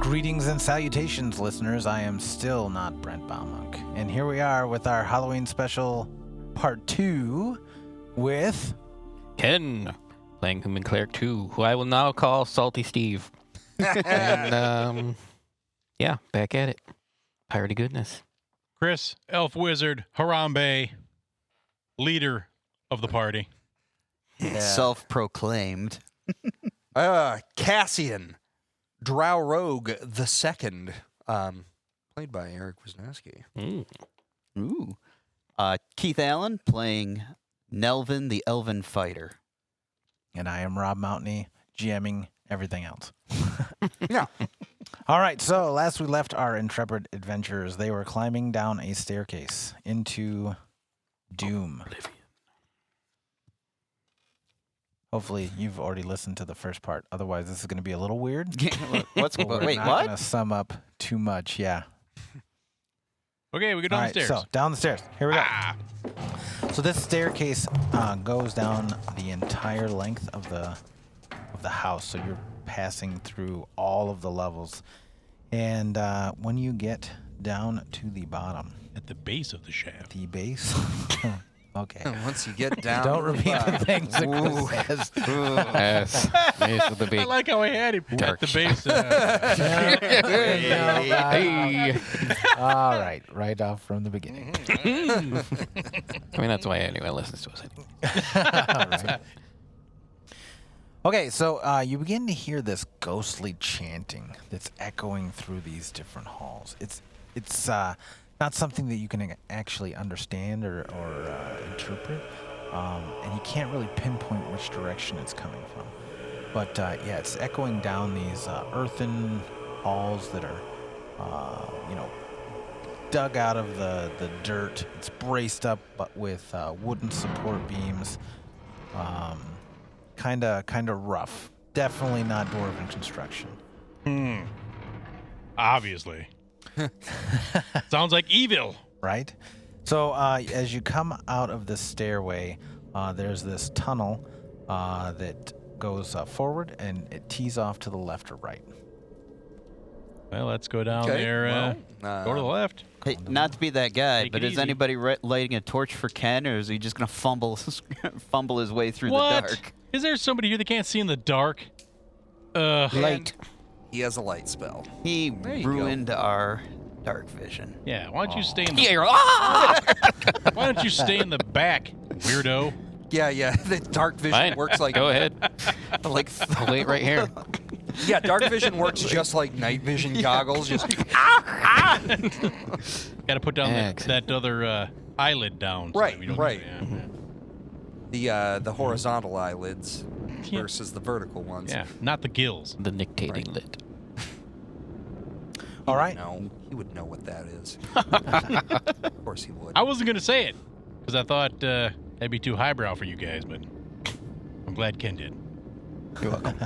Greetings and salutations, listeners. I am still not Brent Baumunk. And here we are with our Halloween special part 2 with... Ken, playing Human Cleric 2, who I will now call Salty Steve. And, yeah, back at it. Pirate of goodness. Chris, Elf Wizard, Harambe, leader of the party. Yeah. Self-proclaimed. Cassian, Drow Rogue the Second, played by Eric Wisniewski. Ooh. Keith Allen playing Nelvin the Elven Fighter. And I am Rob Mountney, GMing everything else. Yeah. All right, so last we left our intrepid adventurers, they were climbing down a staircase into Doom. Hopefully, you've already listened to the first part. Otherwise, this is going to be a little weird. Wait, We're not what? going to sum up too much, yeah. Okay, we go down All the right, stairs. so down the stairs. Here we go. So this staircase goes down the entire length of the house. So you're passing through all of the levels. And when you get down to the bottom. At the base of the shaft. The base? Okay. Once you get down, Don't repeat the things that Chris says. Yes. Base of the I big. like how I had him Dark. at the base. Hey. All right. Right off from the beginning. I mean, that's why anyone listens to us. All right. Okay, so you begin to hear this ghostly chanting that's echoing through these different halls. It's not something that you can actually understand or interpret, and you can't really pinpoint which direction it's coming from. But yeah, it's echoing down these earthen halls that are, dug out of the dirt. It's braced up, but with wooden support beams. Kind of rough. Definitely not dwarven construction. Obviously. Sounds like evil. Right? So as you come out of this stairway, there's this tunnel that goes forward, and it tees off to the left or right. Well, let's go down Okay, there. Go to the left. Hey, not to be that guy, Take but it is easy. anybody lighting a torch for Ken, or is he just going to fumble his way through What? the dark? Is there somebody here that can't see in the dark? Light. He has a light spell. He There you ruined our dark vision. Yeah, why don't you stay in the Yeah, Why don't you stay in the back, weirdo? Yeah. The dark vision Fine. works like Go ahead. like I'll wait right here. yeah, dark vision works just like night vision goggles. Just Got to put down Excellent. that other eyelid down. So Right, that we don't right. Yeah, the horizontal eyelids Yeah. versus the vertical ones. yeah, not the gills. The dictating lit. All right. No, he would know what that is. Of course he would. I wasn't gonna say it because I thought that'd be too highbrow for you guys, but I'm glad Ken did. You're welcome.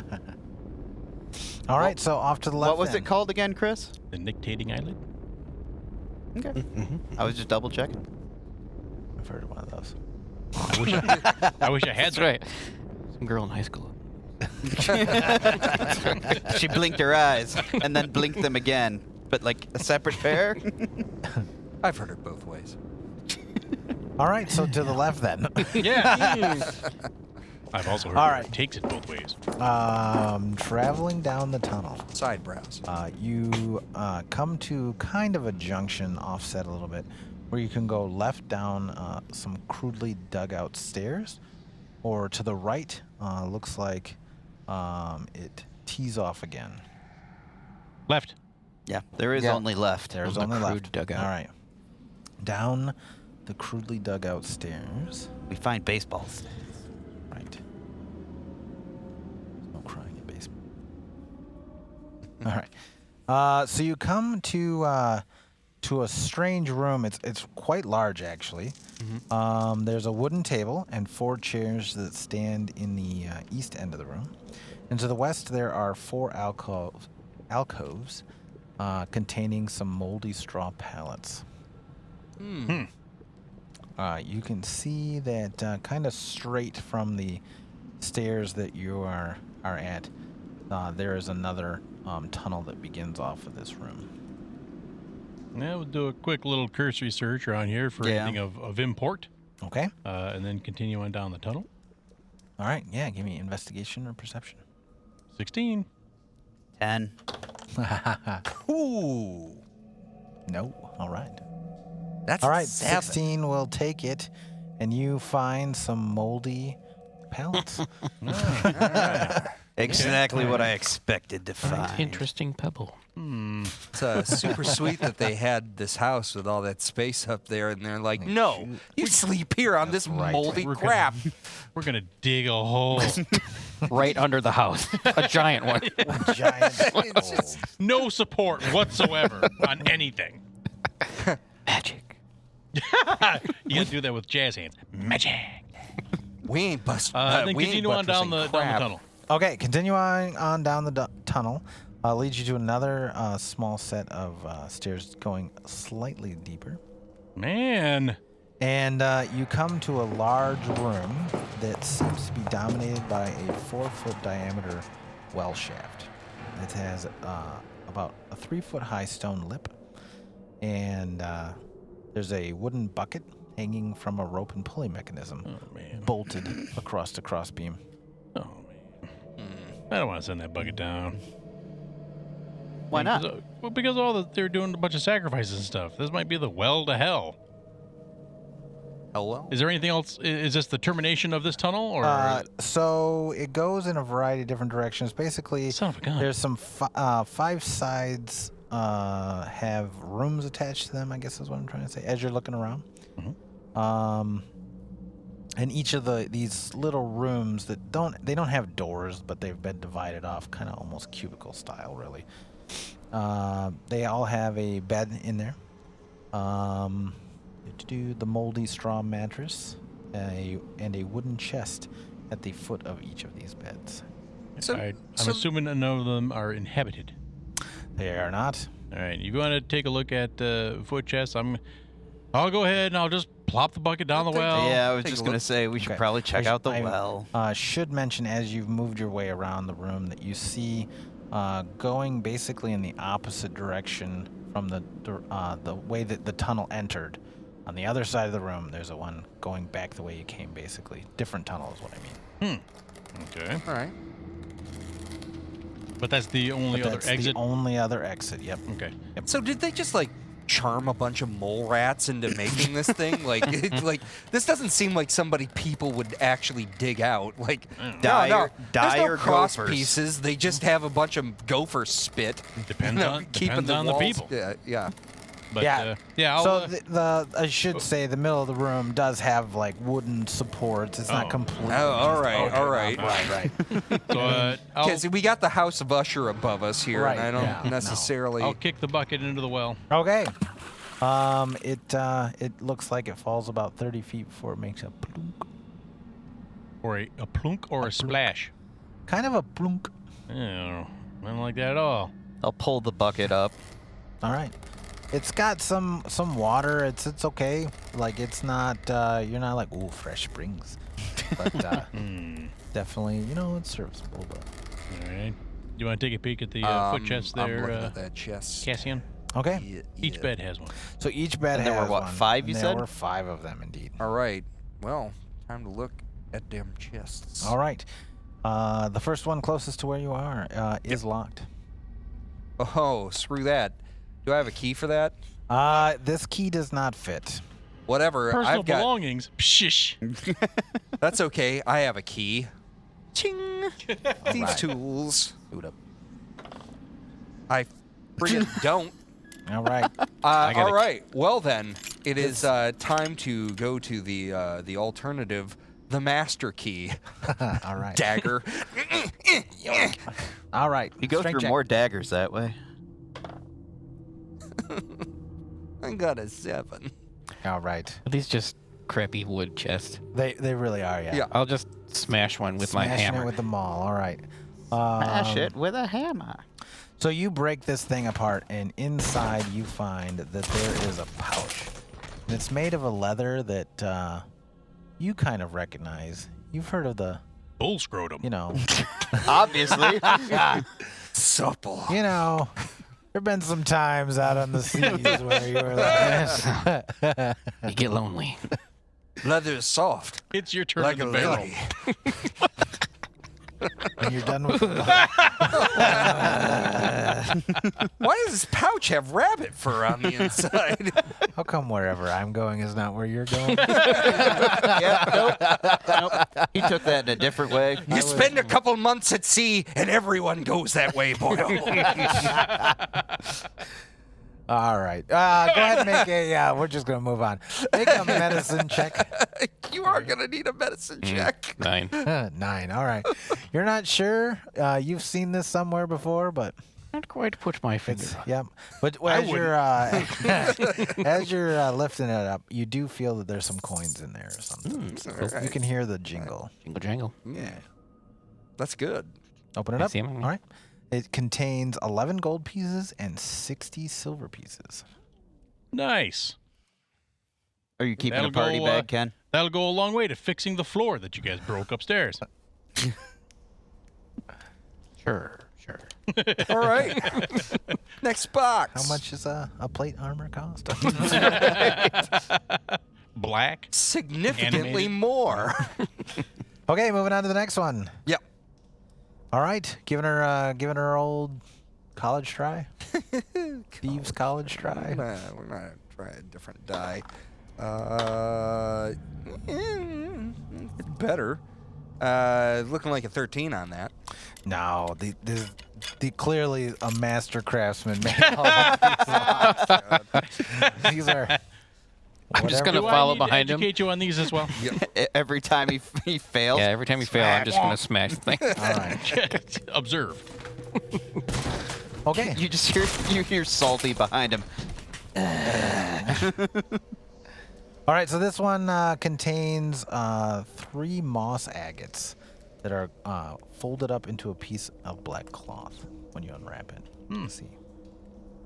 All right, so off to the left. What was then. it called again, Chris? The nictating eyelid. Okay. I was just double checking. I've heard of one of those. I wish I had That's that. right. Some girl in high school. She blinked her eyes and then blinked them again, but like a separate pair. I've heard it both ways. All right, so to the left then. Yeah. I've also heard All that right. it takes it both ways. Traveling down the tunnel. Side brows. You come to kind of a junction offset a little bit where you can go left down some crudely dug out stairs, or to the right, looks like it tees off again. Left. Yeah, there is Yeah. only left. There's the only crude left. dugout. All right. Down the crudely dug out stairs. We find baseballs. Right. There's no crying in basement. All right. So you come to a strange room. It's quite large, actually. There's a wooden table and 4 chairs that stand in the east end of the room. And to the west, there are 4 alcoves containing some moldy straw pallets. You can see that kind of straight from the stairs that you are at, there is another tunnel that begins off of this room. Yeah, we'll do a quick little cursory search around here for Yeah. anything of import, Okay. and then continue on down the tunnel. All right. Yeah. Give me investigation or perception. 16. 10. Ooh. No. All right. That's All right. 7. 16 will take it, and you find some moldy pallets. Exactly what I expected to find. Interesting pebble. It's super sweet that they had this house with all that space up there, and they're like, no, you sleep here on this right. moldy We're crap. We're going to dig a hole. Right under the house. A giant one. Giant. No support whatsoever on anything. Magic. You got to do that with jazz hands. Magic. We ain't busting. Then we ain't continue on down the crap. tunnel. Okay, continue on down the tunnel. Leads you to another small set of stairs going slightly deeper. Man. And you come to a large room that seems to be dominated by a 4-foot diameter well shaft. It has about a 3-foot high stone lip. And there's a wooden bucket hanging from a rope and pulley mechanism Oh, man. bolted across the crossbeam. Oh, man. I don't want to send that bucket down. Why not? Well, because they're doing a bunch of sacrifices and stuff. This might be the well to hell. Hello? Is there anything else? Is this the termination of this tunnel, or So it goes in a variety of different directions. Basically, son of a gun? there's some 5 sides have rooms attached to them, I guess is what I'm trying to say, as you're looking around. And each of these little rooms that don't have doors, but they've been divided off, kind of almost cubicle style, really. They all have a bed in there. The moldy straw mattress, and a wooden chest at the foot of each of these beds. I'm assuming none of them are inhabited. They are not. All right, you want to take a look at foot chest? I'll go ahead and I'll just plop the bucket down the well. Yeah, I was Take a just going to look. say we should Okay. probably check out the well. Should mention as you've moved your way around the room that you see going basically in the opposite direction from the way that the tunnel entered. On the other side of the room, there's a one going back the way you came, basically. Different tunnel is what I mean. Okay. All right. But that's the only other That's exit. the only other exit, yep. Okay. So did they just like charm a bunch of mole rats into making this thing? Like, this doesn't seem like people would actually dig out. Like, Dire there's no cross gophers. pieces. They just have a bunch of gopher spit. Depends keeping on the walls- people. Yeah. But Yeah. I'll, So I should say the middle of the room does have like wooden supports. It's not Oh. completely. Oh, all just right, open all up. right. Right. I'll, Because we got the House of Usher above us here, Right, and I yeah, don't no. necessarily. I'll kick the bucket into the well. Okay. It looks like it falls about 30 feet before it makes a plunk. Or a plunk or a splash. Kind of a plunk. I don't like that at all. I'll pull the bucket up. All right. It's got some water. It's okay. Like it's not. You're not like ooh fresh springs, but definitely it's serviceable. But All right. Do you want to take a peek at the foot chest I'm there, looking at that chest. Cassian? okay. Yeah, Each yeah. bed has one. So each bed And there has were, what, one. 5 you And said? There were 5 of them indeed. All right. Well, time to look at them chests. All right. The first one closest to where you are is locked. Oh, screw that. Do I have a key for that? This key does not fit. Whatever. Personal I've got. belongings. Pshish. That's okay. I have a key. Ching. These right. tools. Boot up. I friggin' don't. All right. All right. Well then, it is time to go to the alternative, the master key. All right. Dagger. All right. You go Strength through check. more daggers that way. I got a 7. All right. Are these just crappy wood chests? They really are. Yeah. Yeah. I'll just smash one with my Smashing hammer. it with the maul. All right. Smash it with a hammer. So you break this thing apart, and inside you find that there is a pouch. And it's made of a leather that you kind of recognize. You've heard of the, Bull scrotum. Obviously. Supple. there have been some times out on the seas where you were like, You get lonely. Leather is soft. It's your turn Like in a the barrel. lily. when you're done with Why does this pouch have rabbit fur on the inside? How come wherever I'm going is not where you're going? Nope. He took that in a different way. You spend a couple months at sea, and everyone goes that way, Boyle. All right. Go ahead and make a, we're just going to move on. Make a medicine check. You are going to need a medicine check. 9. 9. All right. You're not sure. You've seen this somewhere before, but Not quite put my finger. yep. But as you're lifting it up, you do feel that there's some coins in there or something. So you can hear the jingle. Jingle jangle. Yeah. That's good. Open it I up. see 'em. All right. It contains 11 gold pieces and 60 silver pieces. Nice. Are you keeping That'll a party go, bag, Ken? That'll go a long way to fixing the floor that you guys broke upstairs. Sure. All right. Next box. How much is a plate armor cost? Black. Significantly Animated. more. Okay, moving on to the next one. Yep. All right, giving her old college try. Thieves college try. We're not trying a different die. Better. Looking like a 13 on that. No, the clearly a master craftsman made all of these. These are. I'm just whatever- gonna Do I follow need to behind him. educate you on these as well? Every time he fails. Yeah, every time you fail, I'm just gonna smash the thing. All right. Observe. Okay. You just hear salty behind him. All right. So this one contains 3 moss agates that are folded up into a piece of black cloth when you unwrap it. Let's see.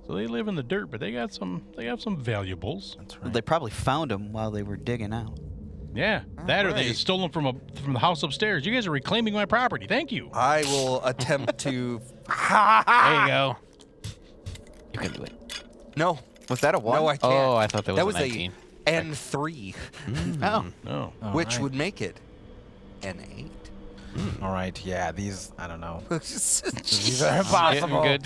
So they live in the dirt, but they have some valuables. That's right. They probably found him while they were digging out. Yeah, that or they right. stole them from the house upstairs. You guys are reclaiming my property. Thank you. I will attempt to. There you go. You can do it. No. Was that a one? No, I can't. Oh, I thought that was, That was a 19. a N3, Oh. No. All which right. would make it N8. All right. Yeah. These. I don't know. These These are Getting impossible. good.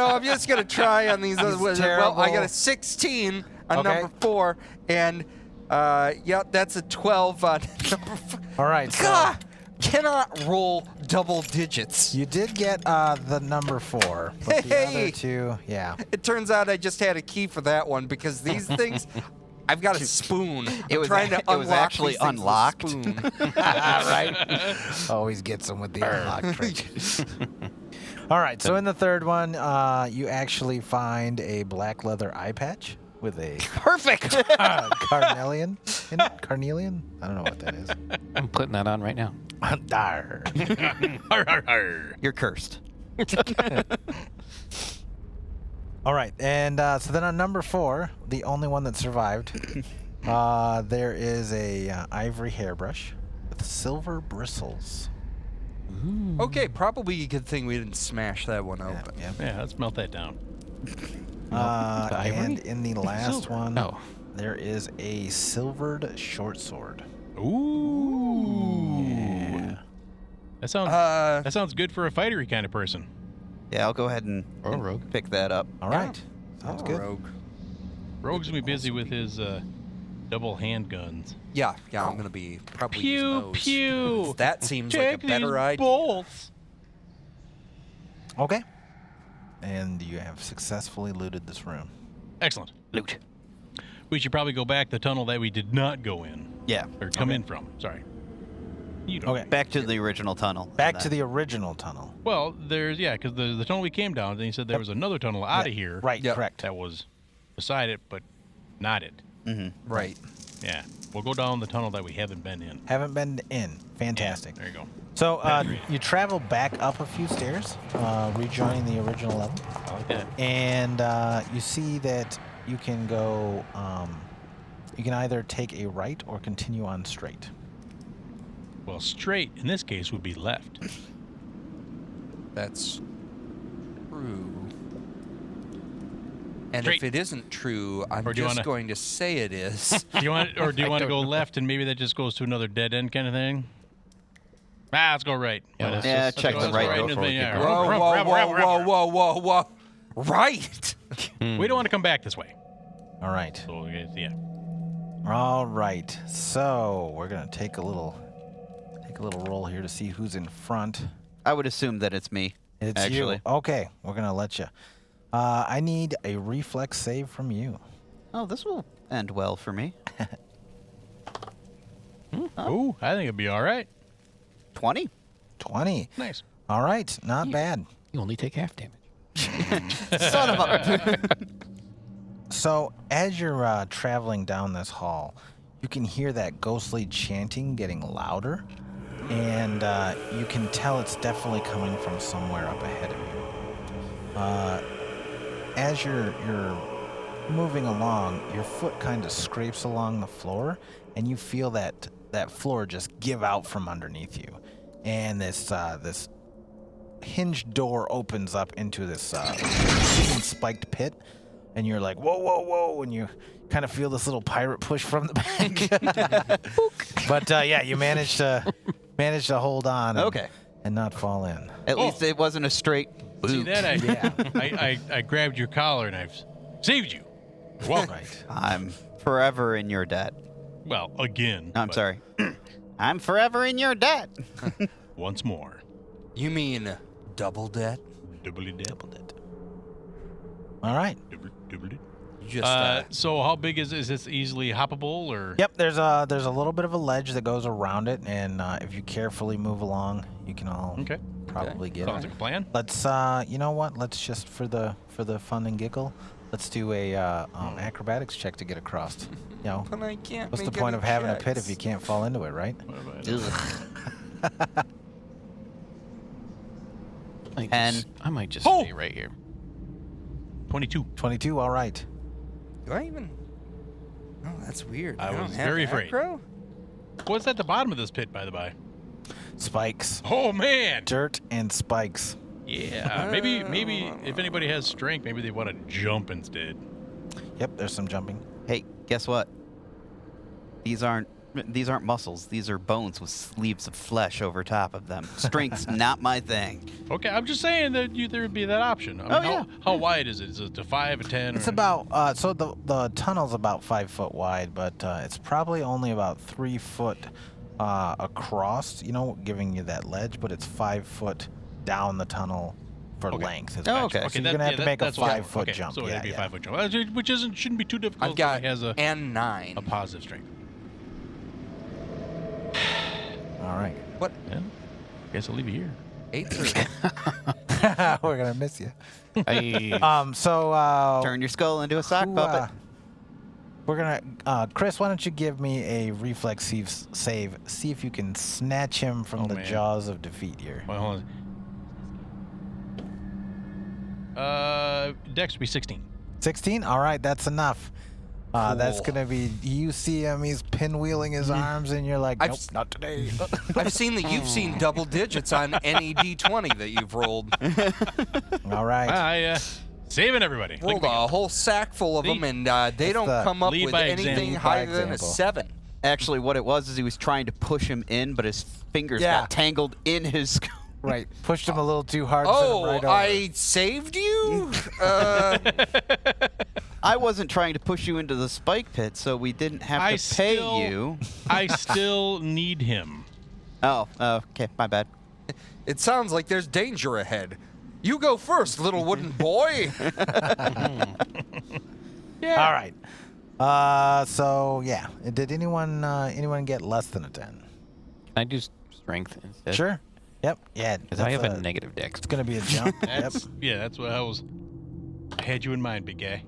I'm just gonna try on these. Well, I terrible. got a 16 on Okay. number 4, and that's a 12 on number 5. All right. So God, cannot roll double digits. you did get the number 4, but the Hey! other 2, yeah. It turns out I just had a key for that one because these things. I've got a spoon. It was trying to it was unlock actually these things with a unlocked. spoon. Right. Always gets them with the unlock trick. All right. So in the third one, you actually find a black leather eye patch with a Perfect. carnelian in it. Carnelian? I don't know what that is. I'm putting that on right now. Dar. Har, har, har. You're cursed. All right, and so then on number 4, the only one that survived, there is a ivory hairbrush with silver bristles. Okay, probably a good thing we didn't smash that one open. Yeah. Yeah, let's melt that down. The ivory? And in the last Silver. one, Oh. there is a silvered short sword. Ooh. Yeah. That sounds good for a fightery kind of person. Yeah, I'll go ahead and, Or and rogue. pick that up. All right. Sounds good. Rogue. Rogue's gonna be busy with his double handguns. Yeah, I'm gonna be probably Pew using those. pew. That seems Check like a better these idea. bolts. Okay. And you have successfully looted this room. Excellent. Loot. We should probably go back the tunnel that we did not go in Yeah. or come in from. Sorry. You don't. Okay. Back to the original tunnel. Back to the original tunnel. Well, because the tunnel we came down, then he said there was another tunnel out of here. Right, Yep. correct. That was beside it, but not it. Right. Yeah. We'll go down the tunnel that we haven't been in. Haven't been in. Fantastic. There you go. So you travel back up a few stairs, rejoining the original level, I like that. and you see that you can go. You can either take a right or continue on straight. Well, straight in this case would be left. That's true. And Straight. if it isn't true, I'm Or do you just wanna- going to say it is. Do you want, or do you want to go left and maybe that just goes to another dead end kind of thing? Let's go right. Yeah, let's Yeah, just- check let's the go right right before into we the- get yeah, going. Whoa, rump, whoa, rump, whoa, rump, rump, whoa, whoa, whoa, whoa. Right. We don't want to come back this way. All right. So yeah. All right. So we're gonna take a little roll here to see who's in front. I would assume that it's me. It's actually. you. Okay, we're gonna let you. I need a reflex save from you. Oh, this will end well for me. Ooh, I think it'd be all right. 20. 20. Nice. All right, not bad. You only take half damage. Son of a. So as you're traveling down this hall, you can hear that ghostly chanting getting louder, and you can tell it's definitely coming from somewhere up ahead of you. As you're moving along, your foot kind of scrapes along the floor, and you feel that floor just give out from underneath you, and this hinged door opens up into this hidden spiked pit, and you're like, whoa, whoa, whoa, and you kind of feel this little pirate push from the back. But yeah, you managed to hold on. Okay. And not fall in. At least it wasn't a straight boot. See that? I grabbed your collar and I've saved you. Well, Right. I'm forever in your debt. well, again. I'm but sorry. I'm forever in your debt. Once more. You mean double debt? Doubly dip. All right. Doubly dip. You just So how big is this? Easily hoppable or? Yep. There's a little bit of a ledge that goes around it, and if you carefully move along, you can all Okay. probably get Sounds it. like a plan. Let's you know what? Let's just for the fun and giggle, let's do a acrobatics check to get across. You know, But I can't. what's the make point any of having a pit checks. if you can't fall into it, right? What about Ugh. I might just Oh! stay right here. 22. 22. All right. Do I even? Oh, that's weird. I don't was have very afraid. acro? What's at the bottom of this pit, by the by? Spikes, Oh man. dirt, and spikes. Yeah. Maybe if anybody has strength, maybe they want to jump instead. Yep. There's some jumping. Hey, guess what? These aren't muscles. These are bones with sleeves of flesh over top of them. Strength's not my thing. Okay, I'm just saying that there would be that option. I mean, Oh, yeah. How wide is it? Is it a 5, a 10? It's or? about so the tunnel's about 5 foot wide, but it's probably only about 3 foot across. You know, giving you that ledge, but it's 5 foot down the tunnel for Okay. length. Is Oh, what- okay. So you're gonna have to make a that's what- 5 foot okay, jump. So yeah, it'd be a yeah. 5 foot jump, which shouldn't be too difficult. I've got It has a and 9. positive strength. All right. What? Yeah. Guess I'll leave you here. 8 We're gonna miss you. I, So Turn your skull into a sock who, puppet. we're gonna Chris. Why don't you give me a reflex save? See if you can snatch him from Oh, the man. jaws of defeat here. Well, hold on. Dex would be 16. 16. All right, that's enough. That's Cool. gonna be. You see him. He's pinwheeling his arms, and you're like, I've nope, s- not today. I've seen that you've seen double digits on any D20 that you've rolled. All right. Saving everybody. Rolled a whole sack full of them, and they don't the come up lead with by anything example. Lead by higher than a example. 7. Actually, what it was is he was trying to push him in, but his fingers Yeah. got tangled in his skull. Right. Pushed him a little too hard. sent him Oh, right over. I saved you? I wasn't trying to push you into the spike pit, so we didn't have I to pay still- you. I still need him. Oh, okay, my bad. It sounds like there's danger ahead. You go first, little wooden boy. Yeah. All right. So yeah, did anyone get less than a 10? Can I do strength instead? Sure. Yep. Yeah. Because I have that's a negative dex. It's gonna be a jump. Yep. That's what I had you in mind, big guy.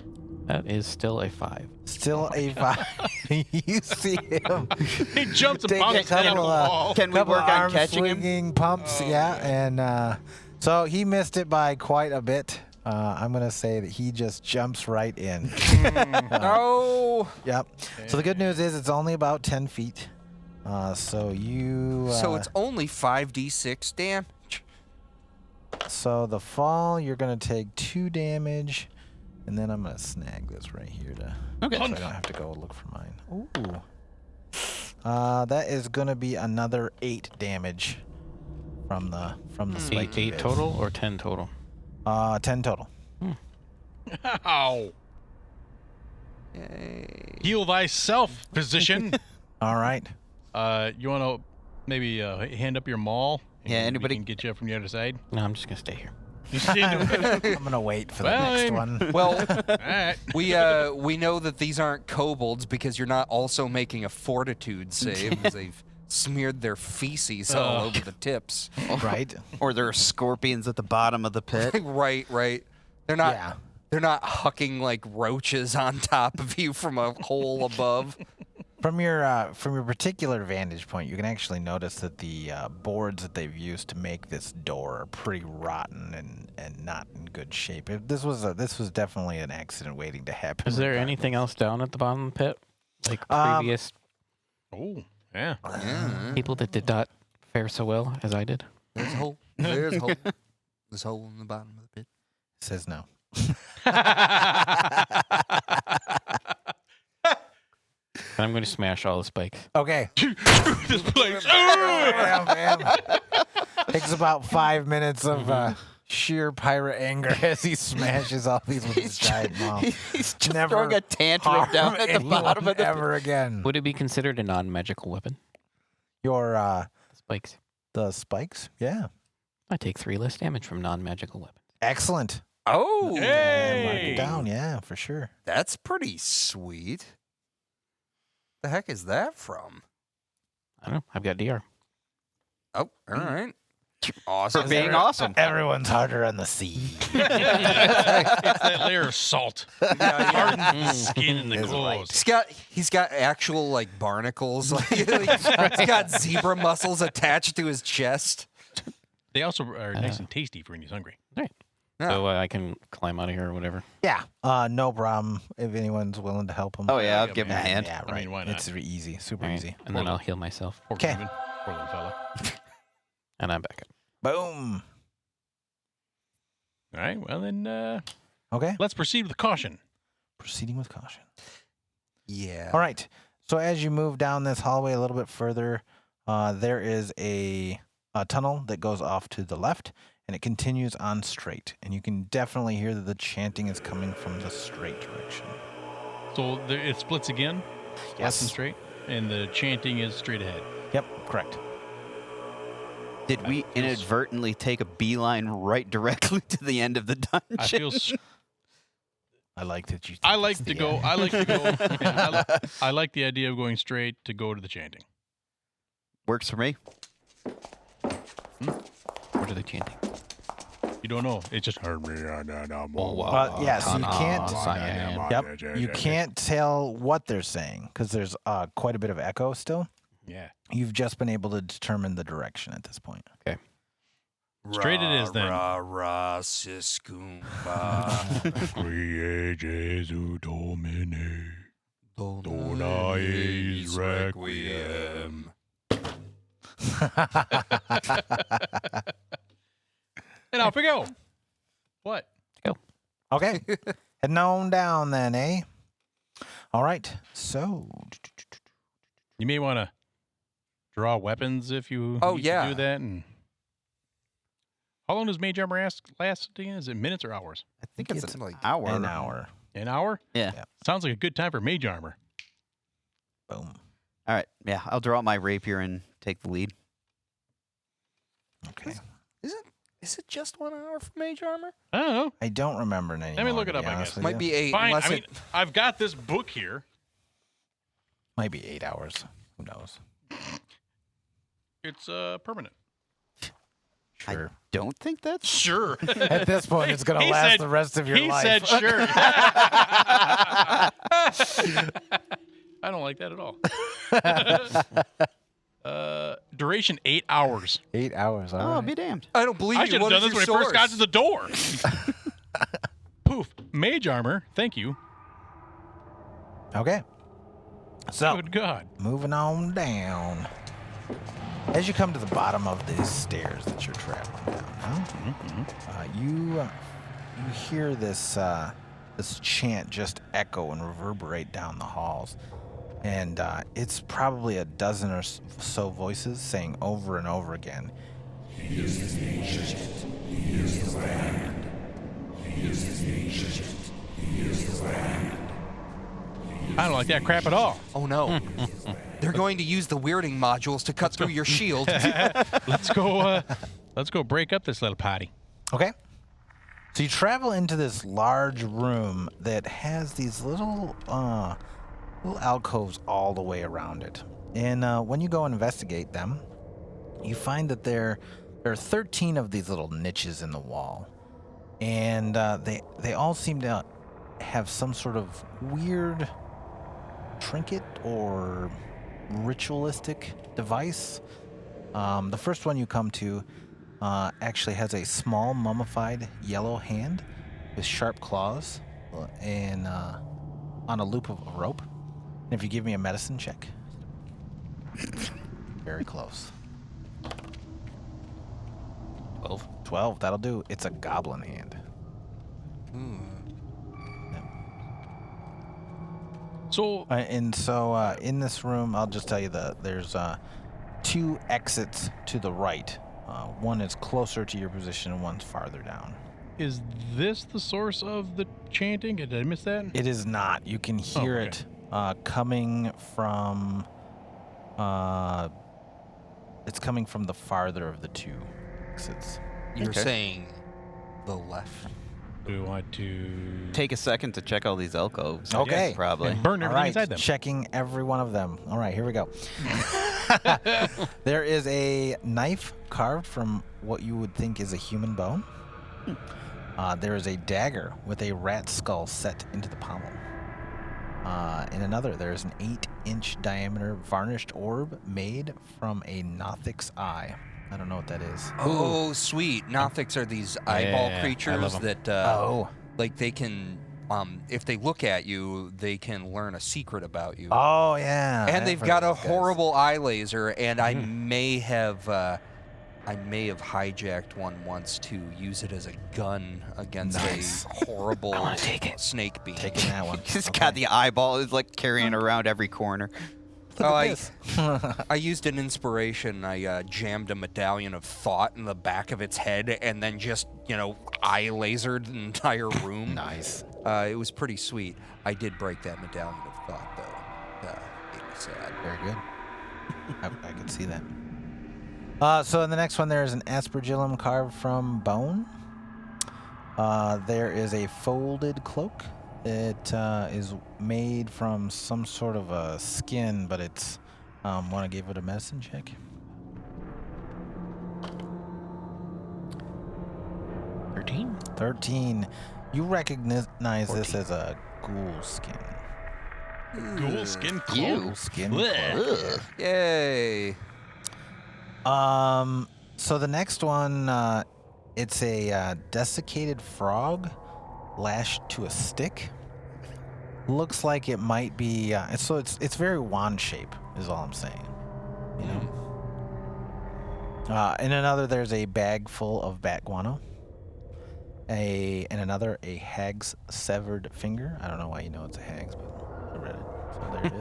That is still a 5. Still a 5. You see him He jumps and take bumps a his head into couple, the wall. Can we couple work on arm catching him? swinging pumps, yeah, and so he missed it by quite a bit. I'm gonna say that he just jumps right in. No. Yep. So the good news is it's only about 10 feet. So you. So it's only 5d6 damage. So the fall, you're gonna take 2 damage, and then I'm gonna snag this right here to. Okay. So I don't have to go look for mine. Ooh. That is gonna be another 8 damage from the spike. 8 total or 10 total? 10 total. Ow. Yay. Heal thyself, physician. All right. You want to maybe hand up your maul? Yeah, and anybody- we can get you up from the other side. No, I'm just going to stay here. You see it? I'm gonna wait for the Well, next I'm- one. Well, All right. we know that these aren't kobolds because you're not also making a fortitude save because they've smeared their feces all over the tips. Right. Or there are scorpions at the bottom of the pit. Right. They're not. Yeah. They're not hucking like roaches on top of you from a hole above. From your particular vantage point, you can actually notice that the boards that they've used to make this door are pretty rotten and not in good shape. This was definitely an accident waiting to happen. Is there anything else down at the bottom of the pit? Like previous Oh, yeah. people that did not fare so well as I did? There's a hole. There's a hole. There's a hole in the bottom of the pit. It says no. And I'm going to smash all the spikes. Okay. This place. Bam, bam. Takes about 5 minutes of sheer pirate anger as he smashes all these with his giant mouth. He's just Never throwing a tantrum harm down at the bottom of the ever again. Would it be considered a non-magical weapon? Your Spikes. the spikes? Yeah. I take 3 less damage from non-magical weapons. Excellent. Oh, Yeah, mark it Hey. down. Yeah, for sure. that's pretty sweet. The heck is that from? I don't know. I've got DR. Oh, all right. For Awesome. being awesome. Everyone's harder on the sea. It's that layer of salt. Hardened skin in the Is clothes. He's got actual like barnacles. Like, he's got zebra muscles attached to his chest. They also are nice and tasty for when he's hungry. Right. Yeah. So I can climb out of here or whatever. Yeah. No problem if anyone's willing to help him. Oh, yeah, I'll Yeah, give him a man. hand. Yeah, I right. mean, why not? It's easy, super All right. easy. And then I'll heal myself. Poor 'Kay. Reuben. Poor little fella. And I'm back up. Boom. All right. Well, then Okay. let's proceed with caution. Proceeding with caution. Yeah. All right. So as you move down this hallway a little bit further, there is a tunnel that goes off to the left, and it continues on straight. And you can definitely hear that the chanting is coming from the straight direction. So it splits again, left and straight, and the chanting is straight ahead. Yep, correct. Did we inadvertently take a beeline right directly to the end of the dungeon? I feel. I like that you. I think like it's to the go. end. I like to go. Yeah, I like the idea of going straight to go to the chanting. Works for me. What are they chanting? You don't know. It's just. Yeah, so you can't. Cyan. Yep, you can't tell what they're saying because there's quite a bit of echo still. Yeah. You've just been able to determine the direction at this point. Straight it is then. Rah, rah, siskumba. Jesu Domine. Dona eis requiem. And off we go. What? Okay, heading on down then, eh? All right, so You may want to draw weapons if you Oh, need yeah. to do that. And how long does Mage Armor last again? Is it minutes or hours? I think It's it's like an hour. an hour. An hour? Yeah. Yeah. Sounds like a good time for Mage Armor. Boom. All right. Yeah, I'll draw my rapier and take the lead. Okay. Is it just 1 hour for mage armor? I don't know. I don't remember it anymore. look it to up, be I honest guess. with Might you. be 8. Fine. Unless I mean, I've got this book here. Might be 8 hours. Who knows? It's permanent. Sure. I don't think that's Sure. At this point, it's going to He last said- the rest of your He life. said sure. I don't like that at all. Duration 8 hours. 8 hours. All Oh, right. be damned. I don't believe I you. should have What done is this when your I first got to source? the door. Poof. Mage armor. Thank you. Okay. So, Good God. moving on down. As you come to the bottom of these stairs that you're traveling down, you hear this this chant just echo and reverberate down the halls, and it's probably a dozen or so voices saying over and over again, I don't like that crap at all. Oh no. They're going to use the weirding modules to cut through your shield. Let's go break up this little party. Okay. So you travel into this large room that has these little alcoves all the way around it. And when you go and investigate them, you find that there are 13 of these little niches in the wall. And they all seem to have some sort of weird trinket or ritualistic device. The first one you come to actually has a small mummified yellow hand with sharp claws and on a loop of a rope. And if you give me a medicine check, very close. 12. 12, that'll do. It's a goblin hand. So And so in this room, I'll just tell you that there's 2 exits to the right. One is closer to your position and one's farther down. is this the source of the chanting? Did I miss that? It is not. You can hear okay. it coming from. It's coming from the farther of the 2 exits. You're Okay. saying the left. Do we want to Take a second to check all these alcoves. Okay. Yes, probably. and burn All everything right, inside them? checking every one of them. All right, here we go. There is a knife carved from what you would think is a human bone. There is a dagger with a rat skull set into the pommel. In another, there is an 8-inch diameter varnished orb made from a Nothic's eye. I don't know what that is. Oh, sweet. Nothics are these eyeball Yeah, I creatures love 'em. that, like they can, if they look at you, they can learn a secret about you. Oh, yeah. And I've they've heard got of a those guys. horrible eye laser, and I may have hijacked one once to use it as a gun against Nice. a horrible take it. snake beam. Taking that one. He's got the eyeball. It's like carrying around every corner. Oh, I used an inspiration. I jammed a medallion of thought in the back of its head, and then just eye lasered the entire room. Nice. It was pretty sweet. I did break that medallion of thought, though. Made me sad. Very good. I could see that. So in the next one, there is an aspergillum carved from bone. There is a folded cloak that is made from some sort of a skin, but it's. Want to give it a medicine check? 13? 13. You recognize this as a ghoul skin. Ghoul skin cloak. Ghoul skin. Blech. cloak. Yay! So the next one, it's a desiccated frog lashed to a stick. Looks like it might be. It's very wand shape, is all I'm saying. You know. In another, there's a bag full of bat guano. In another, a hag's severed finger. I don't know why you know it's a hag's, but I read it, so there it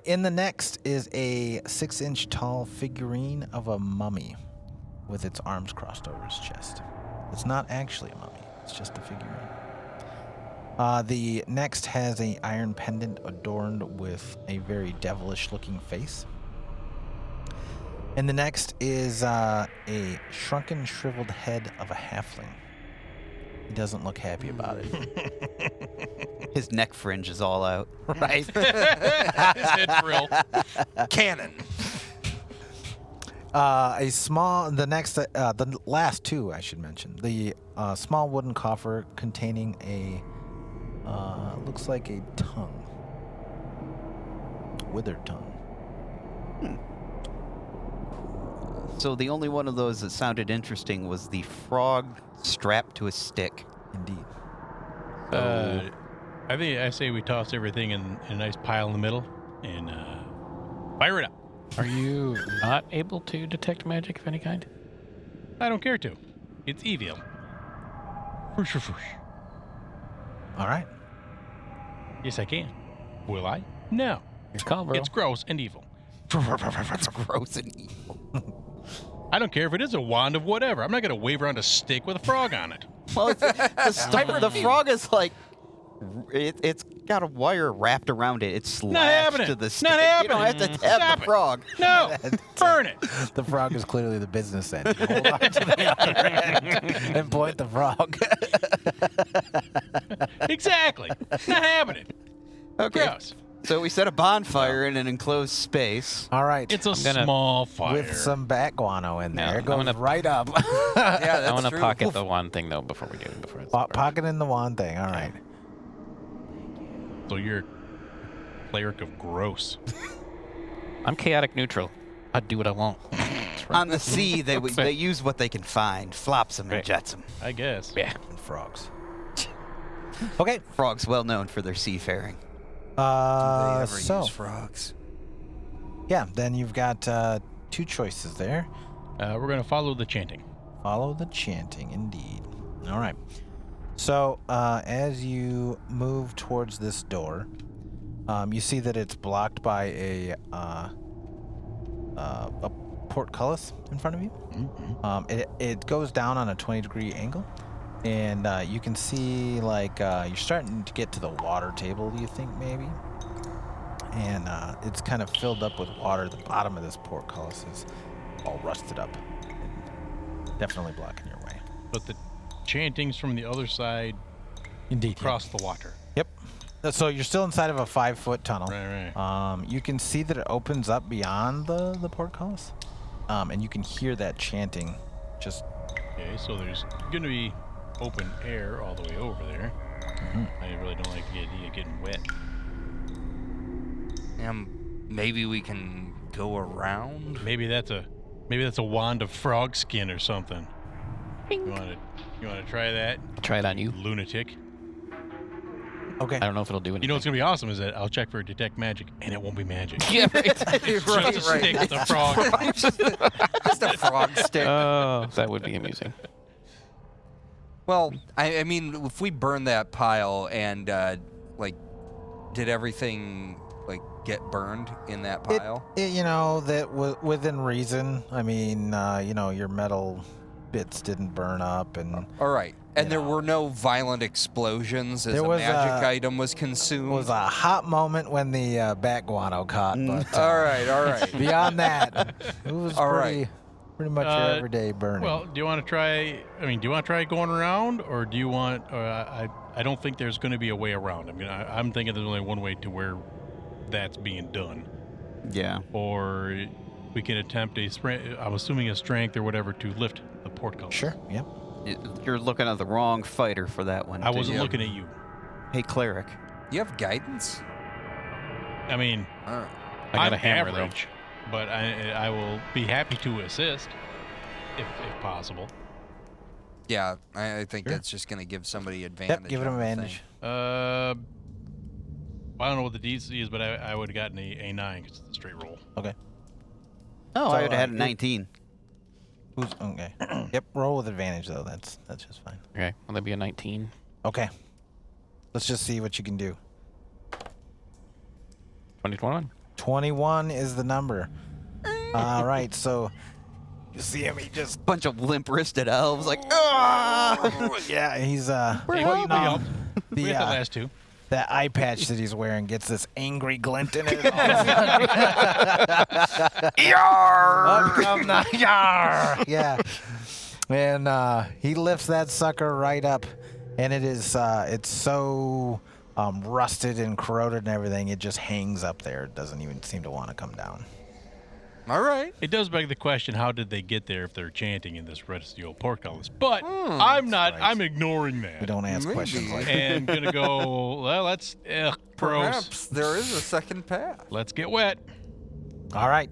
is. In the next is a 6-inch tall figurine of a mummy with its arms crossed over his chest. It's not actually a mummy, it's just a figurine. The next has an iron pendant adorned with a very devilish looking face. And the next is a shrunken, shriveled head of a halfling. He doesn't look happy about it. His neck fringe is all out. Right? His head frill. Cannon. The last two I should mention. The small wooden coffer containing a, looks like a tongue. Withered tongue. So the only one of those that sounded interesting was the frog strapped to a stick. Indeed. I say we toss everything in a nice pile in the middle and fire it up. Are you not able to detect magic of any kind? I don't care to. It's evil. Whoosh, whoosh, whoosh. All right. Yes, I can. Will I? No. Your call, bro. It's gross and evil. It's gross and evil. I don't care if it is a wand of whatever. I'm not going to wave around a stick with a frog on it. Well, the frog is like, it's got a wire wrapped around it. It's slashed happening. to the stick. Not You don't happening. have to tap Stop the it. frog. No! Burn it! The frog is clearly the business end. You hold on to the other end and point the frog. Exactly. Not happening. Okay. Gross. So we set a bonfire in an enclosed space. All right. It's a gonna- small fire. with some bat guano in there. Yeah, It I'm goes gonna- right up. Yeah, that's I want to true. pocket the one thing though before we do. Before it's Pocket in the wand thing. All right. So you're cleric of gross. I'm chaotic neutral. I do what I want. On the sea, they use what they can find. Flops them and Right. jets them. I guess. Yeah. And frogs. Okay. Frogs well known for their seafaring. Do they ever So use frogs? yeah, then you've got two choices there. We're going to follow the chanting. Follow the chanting, indeed. All right. So as you move towards this door, you see that it's blocked by a portcullis in front of you. It goes down on a 20-degree angle, and you can see like you're starting to get to the water table. You think maybe, and it's kind of filled up with water. The bottom of this portcullis is all rusted up, and definitely blocking your way. But the chanting's from the other side Indeed. across the water. Yep. So you're still inside of a 5-foot tunnel. Right. You can see that it opens up beyond the portcullis, and you can hear that chanting. Just Okay, so there's going to be open air all the way over there. I really don't like the idea of getting wet. Maybe we can go around. Maybe that's a wand of frog skin or something. You want to try that, Try it on you. lunatic? okay. I don't know if it'll do anything. You know what's gonna be awesome is that I'll check for detect magic, and it won't be magic. Yeah, right. It's just a stick with a frog. Just a frog stick. Oh, that would be amusing. Well, I mean, if we burn that pile and did everything get burned in that pile? You know that within reason. I mean, your metal bits didn't burn up, and All right. And You there know. were no violent explosions as There a was magic a- item was it consumed. was a hot moment when the bat guano caught. But all right. beyond that, it was All pretty much your everyday burning. Well, do you want to try? I mean, do you want to try going around, or do you want? I don't think there's going to be a way around. I mean, I'm thinking there's only one way to where that's being done. Yeah. Or we can attempt I'm assuming a strength or whatever to lift the portcullis. sure. Yep. You're looking at the wrong fighter for that one. I wasn't Yeah. looking at you. Hey, cleric. You have guidance? I mean, All right. I got I'm a hammer average, but I will be happy to assist if possible. Yeah, I think Sure. that's just going to give somebody advantage. Yep. Give it an on the thing. advantage. I don't know what the DC is, but I would have gotten a 9 because it's a straight roll. Okay. Oh, So, I would have had a you- 19. Who's okay? Yep. Roll with advantage though. That's just fine. Okay, will that be a 19? Okay. Let's just see what you can do. 2021. 21 is the number. All right. So you see him. He just Bunch of limp-wristed elves like, ah! yeah. He's Hey, putting we on helped. the We got the last two. that eye patch that he's wearing gets this angry glint in it. Yar! Yeah. And he lifts that sucker right up, and it's so rusted and corroded and everything, it just hangs up there. It doesn't even seem to want to come down. All right. It does beg the question: how did they get there if they're chanting in this rusty old portcullis? But I'm not. right. I'm ignoring that. We don't ask Maybe. questions like that. And gonna go. Well, that's gross. Perhaps there is a second path. Let's get wet. All right.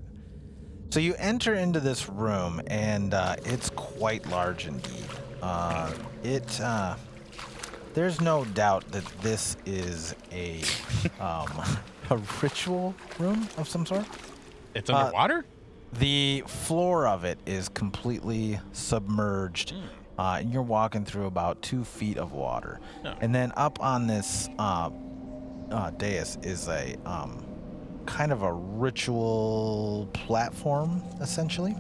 So you enter into this room, and it's quite large indeed. There's no doubt that this is a ritual room of some sort. It's underwater. The floor of it is completely submerged. And you're walking through about 2 feet of water. Oh. And then up on this dais is a kind of a ritual platform, essentially.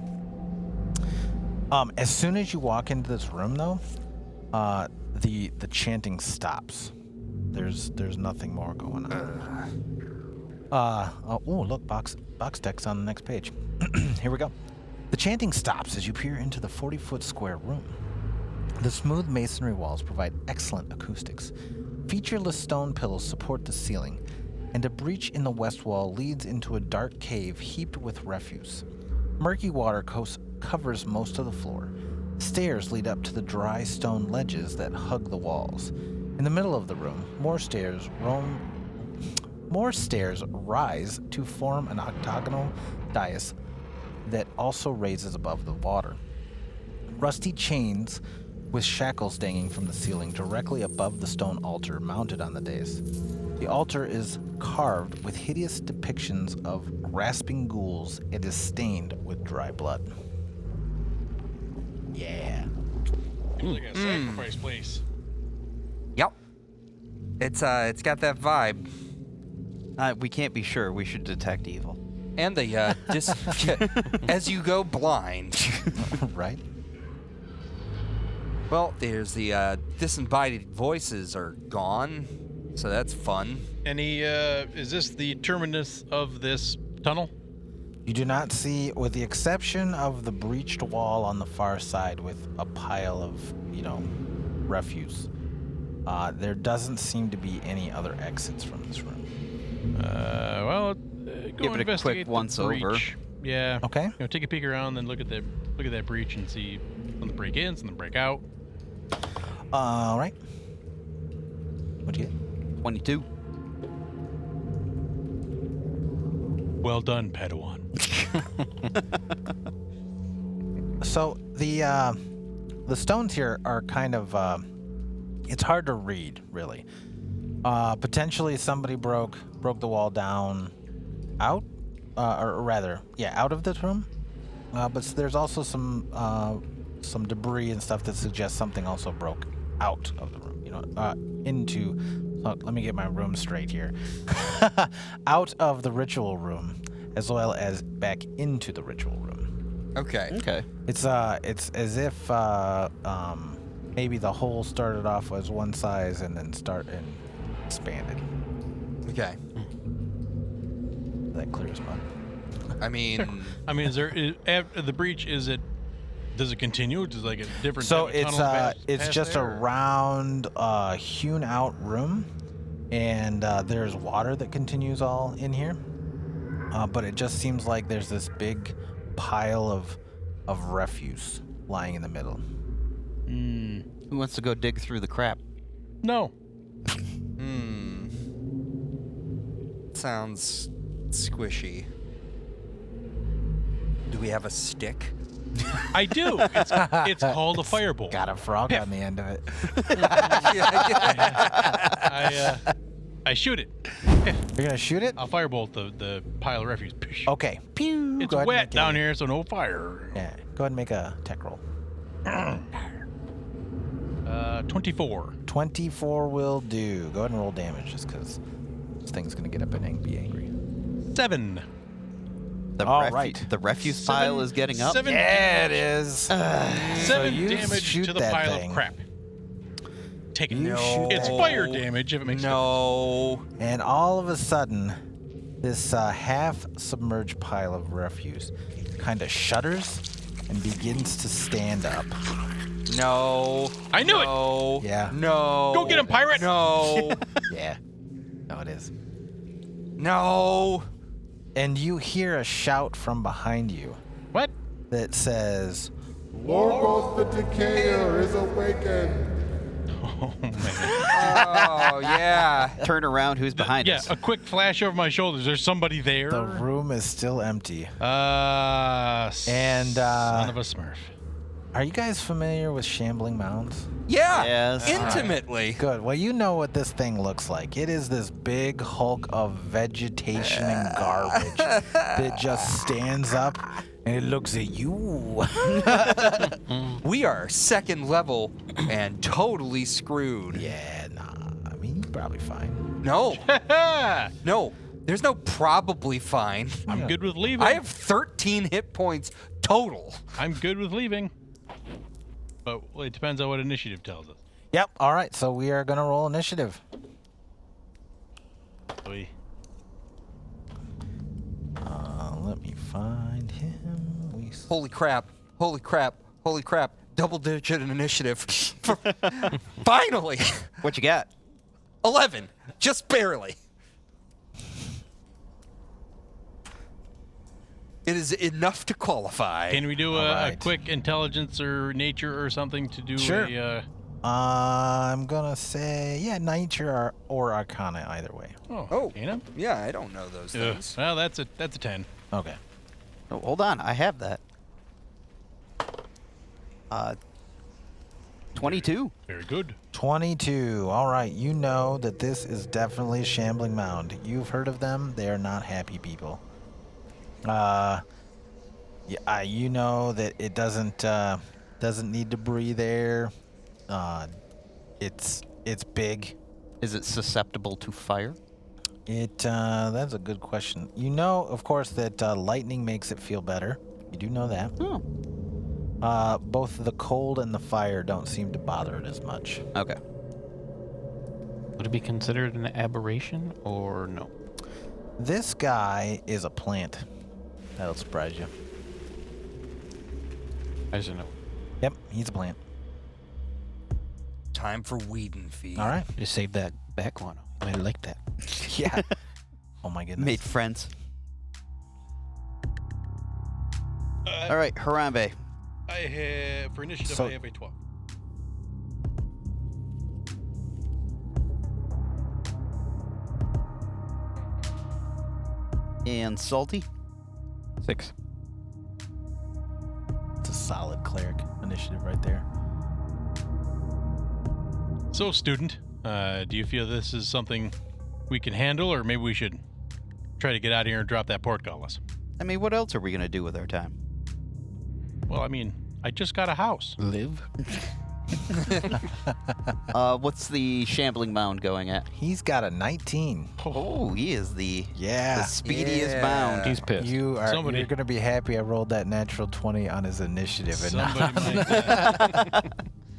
As soon as you walk into this room, though, the chanting stops. There's nothing more going on. Oh, look, box deck's on the next page. Here we go. The chanting stops as you peer into the 40-foot square room. The smooth masonry walls provide excellent acoustics. Featureless stone pillars support the ceiling, and a breach in the west wall leads into a dark cave heaped with refuse. Murky water covers most of the floor. Stairs lead up to the dry stone ledges that hug the walls. In the middle of the room, more stairs rise to form an octagonal dais that also raises above the water. Rusty chains with shackles dangling from the ceiling directly above the stone altar mounted on the dais. The altar is carved with hideous depictions of grasping ghouls. It is stained with dry blood. Yeah. Seems like a sacrifice place. Yep. It's got that vibe. We can't be sure. We should detect evil. And the as you go blind. Right? Well, there's the disembodied voices are gone, so that's fun. Any? Is this the terminus of this tunnel? You do not see, with the exception of the breached wall on the far side with a pile of, refuse. There doesn't seem to be any other exits from this room. Well, go Give it a investigate quick the once over. breach. Yeah. Okay. Take a peek around, then look at that breach and see something break in, something break out. All right. What'd you get? 22. Well done, Padawan. So the stones here are kind of it's hard to read, really. Potentially somebody broke the wall down out, or rather, out of this room. But there's also some debris and stuff that suggests something also broke out of the room. Into. So let me get my room straight here. Out of the ritual room, as well as back into the ritual room. Okay. Okay. It's as if maybe the hole started off as one size and then expanded. Okay. That clears mud. I mean, Is there after the breach? Does it continue? Does like a different? So type of tunnel it's past just a there, or- round hewn out room, and there's water that continues all in here. But it just seems like there's this big pile of refuse lying in the middle. Who wants to go dig through the crap? No. sounds squishy. Do we have a stick? I do. It's called a firebolt. Got a frog on the end of it. I shoot it. You're gonna shoot it? I'll firebolt the pile of refuse. Okay. Pew. It's Go ahead and wet make down here, so no fire. Yeah. Go ahead and make a tech roll. 24. 24 will do. Go ahead and roll damage, just because this thing's gonna get up and be angry. 7. All right. The refuse pile is getting up. 7 Yeah, it damage. is. 7 you damage shoot to the that pile thing. of crap. Take it. You shoot It's that fire damage if it makes No. And all of a sudden, this half-submerged pile of refuse kind of shudders and begins to stand up. No. I knew it. No. Yeah. No. Go get him, pirate. No. Yeah. No, it is. No. And you hear a shout from behind you What? that says, Lorgos the Decayer is awakened. Oh, man. Oh, yeah. Turn around. Who's behind Yeah, us? a quick flash over my shoulders. There's somebody there. the room is still empty. And son of a Smurf. Are you guys familiar with shambling mounds? Yeah. Yes. Intimately. Good. Well, you know what this thing looks like. It is this big hulk of vegetation and garbage that just stands up and it looks at you. We are second level and totally screwed. Yeah, nah. I mean, you're probably fine. No. No. There's no probably fine. I'm good with leaving. I have 13 hit points total. I'm good with leaving. But it depends on what initiative tells us. Yep. All right. So we are going to roll initiative. We- Let me find him. Holy crap. Holy crap. Holy crap. Double digit initiative. Finally. What you got? 11. Just barely. It is enough to qualify. Can we do All a right. quick intelligence or nature or something to do Sure. I'm going to say, yeah, nature or arcana, either way. Oh. Can I? Yeah, I don't know those things. Well, that's a 10. Okay. Oh, hold on. I have that. 22. Very good. 22. All right. You know that this is definitely a shambling mound. You've heard of them. They are not happy people. Yeah, you know that it doesn't need debris there. It's big. Is it susceptible to fire? That's a good question. You know, of course, that lightning makes it feel better. You do know that. Oh. Both the cold and the fire don't seem to bother it as much. Okay. Would it be considered an aberration or no? This guy is a plant. That'll surprise you. I just don't know. Yep, he's a plant. Time for weeding feed. All right. Just save that back one. I like that. Yeah. Oh my goodness. Made friends. All right, Harambe. I have, for initiative, So- I have a 12. And Salty. 6. It's a solid cleric initiative right there. So, student, do you feel this is something we can handle, or maybe we should try to get out of here and drop that portcullis? I mean, what else are we going to do with our time? Well, I mean, I just got a house. Live? What's the shambling mound going at? He's got a 19. Oh, he is the Yeah. speediest Yeah. mound. He's pissed. You're Somebody- going to be happy I rolled that natural 20 on his initiative and not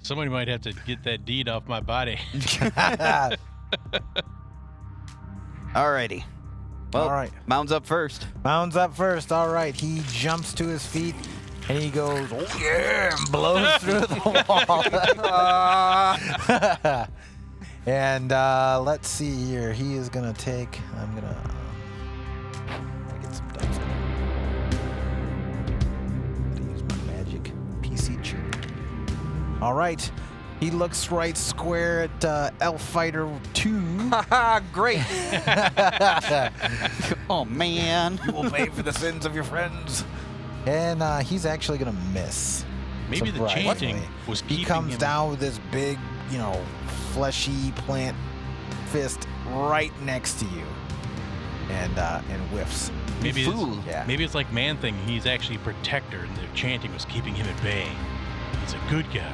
Somebody might have to get that deed off my body. Alrighty. Well, All right. mound's up first. Mounds up first. All right. He jumps to his feet and he goes, oh yeah, and blows through the wall. And let's see here. He is going to take, I'm going to get some dice. Use my magic PC chip. All right. He looks right square at Elf Fighter 2. Haha, great. Oh, man. You will pay for the sins of your friends. And he's actually going to miss. Maybe the surprisingly. chanting was keeping He comes him. down with this big, fleshy plant fist right next to you. And whiffs. Maybe it's, Fool. Yeah. maybe it's like Man-Thing. He's actually a protector, and the chanting was keeping him at bay. He's a good guy.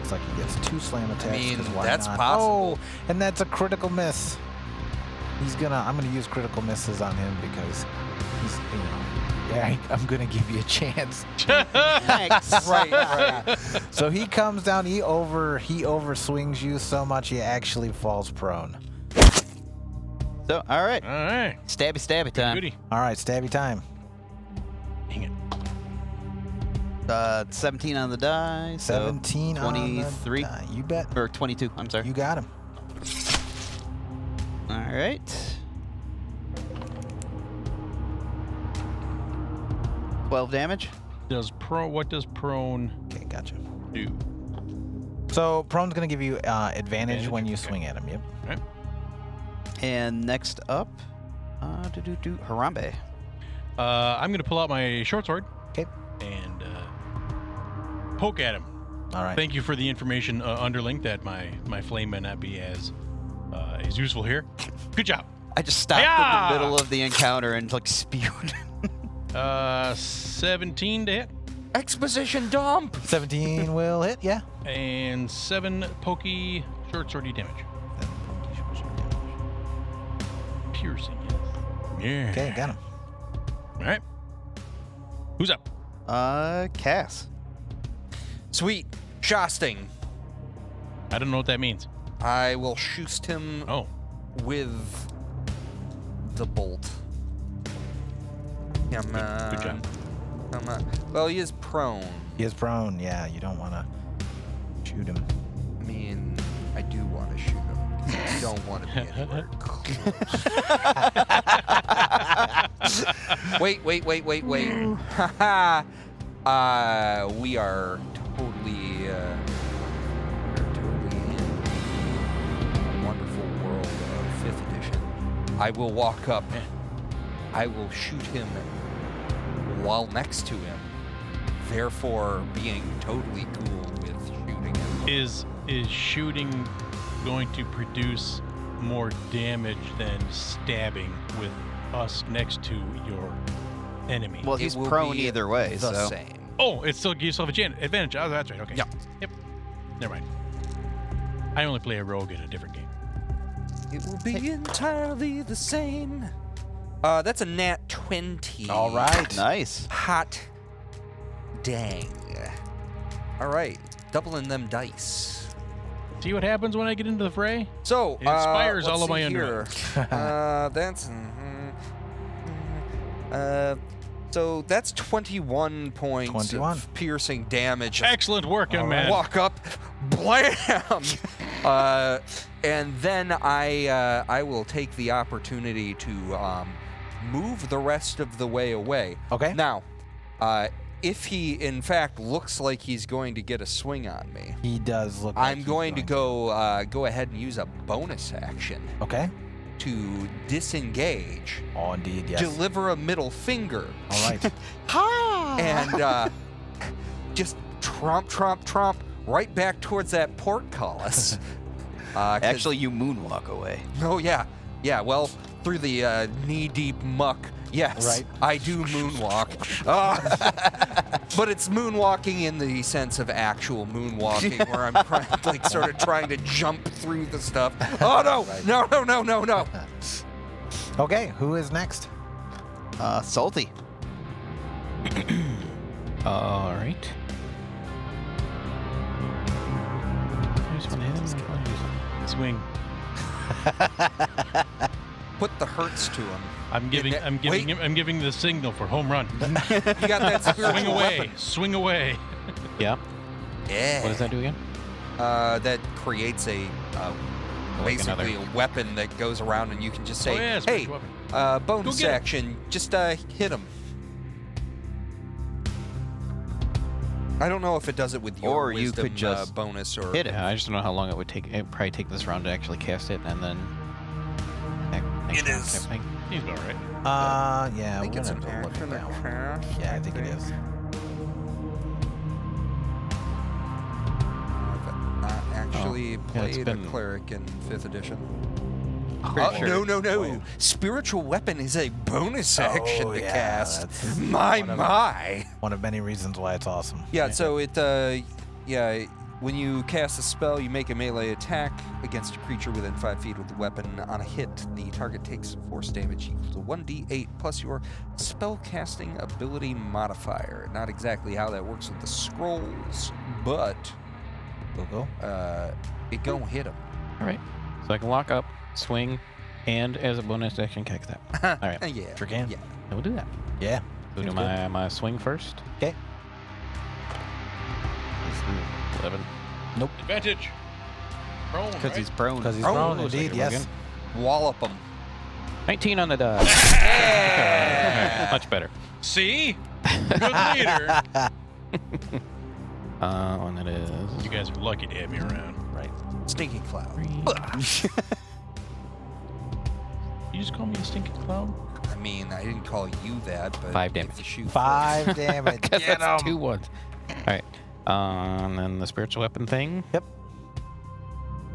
It's like he gets 2 slam attacks. mean, 'cause why that's not? possible. Oh, and that's a critical miss. I'm gonna use critical misses on him because he's, I'm gonna give you a chance. Thanks. right. So he comes down, he overswings you so much he actually falls prone. So, all right. All right. Stabby time. Goody. All right, stabby time. Dang it. 17 on the die. So 17 on the 23. die. You bet. Or 22. I'm sorry. You got him. All right. 12 damage. What does prone Okay, gotcha. do? So prone's gonna give you advantage when you Okay. swing at him. Yep. Right. And next up, Harambe. I'm gonna pull out my short sword. Okay. And poke at him. All right. Thank you for the information, underling, that my flame may not be as useful here. Good job. I just stopped Hi-ya! in the middle of the encounter and like spewed. 17 to hit. Exposition dump. 17 will hit. Yeah. And 7 pokey short swordy damage. Piercing, yes. Yeah. Okay, got him. All right. Who's up? Cass. Sweet. Shosting. I don't know what that means. I will shoost him Oh. with the bolt. Come on. Good job. Come on. Well, he is prone. He is prone. Yeah, you don't want to shoot him. I mean, I do want to shoot him. 'Cause I don't want to be anywhere close. Wait. Haha. We are totally in the wonderful world of 5th edition. I will walk up. I will shoot him while next to him, therefore being totally cool with shooting him. Is shooting going to produce more damage than stabbing with us next to your enemy? Well, It he's will prone be either way, the so. same. Oh, it still gives yourself advantage. Oh, that's right. Okay. Yeah. Yep. Never mind. I only play a rogue in a different game. It will be entirely the same. That's a nat 20. All right. Nice. Hot dang. All right. Doubling them dice. See what happens when I get into the fray? So, It inspires let's all of my see here. That's... so that's 21 points 21. of piercing damage. Excellent work, young man. Walk up, blam! And then I will take the opportunity to move the rest of the way away. Okay. Now, if he in fact looks like he's going to get a swing on me, He does look. Like I'm he's going to go ahead and use a bonus action Okay. to disengage, Oh, indeed. Yes. deliver a middle finger, All right. and just tromp right back towards that portcullis. 'Cause- Actually, you moonwalk away. oh yeah, well, through the knee-deep muck. Yes, Right. I do moonwalk. But it's moonwalking in the sense of actual moonwalking, where I'm trying to jump through the stuff. Oh no! Okay. Who is next? Salty. All right. Here's one hit him. Swing. Put the hurts to him. I'm giving Wait. I'm giving the signal for home run. You got that spiritual Swing away. weapon. Swing away. Yeah. Yeah. What does that do again? That creates a Like basically another- a weapon that goes around, and you can just say, Oh, yeah, "Hey, spiritual weapon. bonus get it." action, just hit him." I don't know if it does it with your Or you wisdom, could just bonus or hit it. Yeah, I just don't know how long it would take. It'd probably take this round to actually cast it, and then. It is. Type thing. Seems about right. Yeah. I think we're it's gonna an have to look action at that one. cast. Yeah, I think it is. I've not actually Yeah, it's played a been- cleric in 5th edition. Pretty sure. No. Spiritual weapon is a bonus action Oh, to yeah, cast. that's My. One of many reasons why it's awesome. Yeah, so it, when you cast a spell, you make a melee attack against a creature within 5 feet with the weapon. On a hit, the target takes force damage equal to 1d8 plus your spellcasting ability modifier. Not exactly how that works with the scrolls, but Go. it gon' hit him. All right. So I can walk up, swing, and as a bonus action, kick that. All right. Yeah. Sure can. Yeah. I will do that. Yeah. So do Seems my swing first. Okay. 11. Advantage. Prone, Because right? he's prone. Because he's Oh, prone, second indeed. one Yes. again. Wallop him. 19 on the die. Much better. See? Good leader. And that is You guys are lucky to have me around. Right. Stinky cloud. You just call me a stinking clown? I mean, I didn't call you that, but 5 if damage. you shoot 5 damage. Because Get that's 'em. 2 ones. All right. And then the spiritual weapon thing. Yep.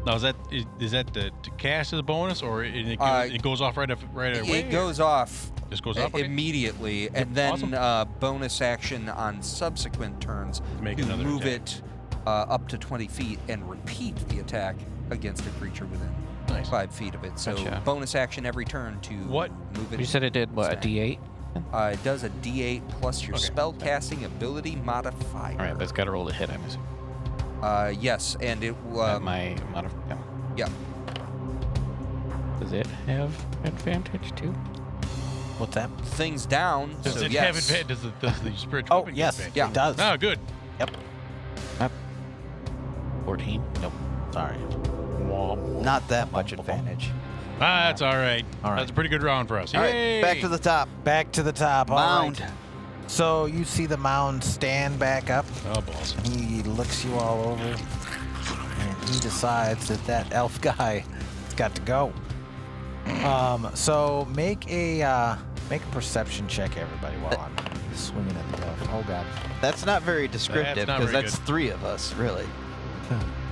Now, is that to cast as a bonus, or it goes off right away? it goes off Just goes off. Okay. immediately, and then awesome. bonus action on subsequent turns Make to another move attack. it up to 20 feet and repeat the attack against a creature within Nice. 5 feet of it. So Gotcha. bonus action every turn to What? move it. You said it did what? A Stack. D8. It does a D8 plus your Okay. spell casting ability modifier. All right, but it's got to roll to hit. I'm assuming. Yes, and it My modifier. yeah. Does it have advantage too? What's that? Things down. Does so it yes. have advantage? Does the spiritual Oh, weapon get yes. advantage? Yeah. It does. Oh, good. Yep. 14. Nope. Sorry. Not that much advantage. That's all right. All right. That's a pretty good round for us. All Yay! right, back to the top. Back to the top. All Mound. right. So you see the mound stand back up. Oh, balls. He looks you all over, and he decides that elf guy has got to go. So make a perception check, everybody, while I'm swinging at the elf. Oh God. That's not very descriptive not because very that's good. 3 of us, really.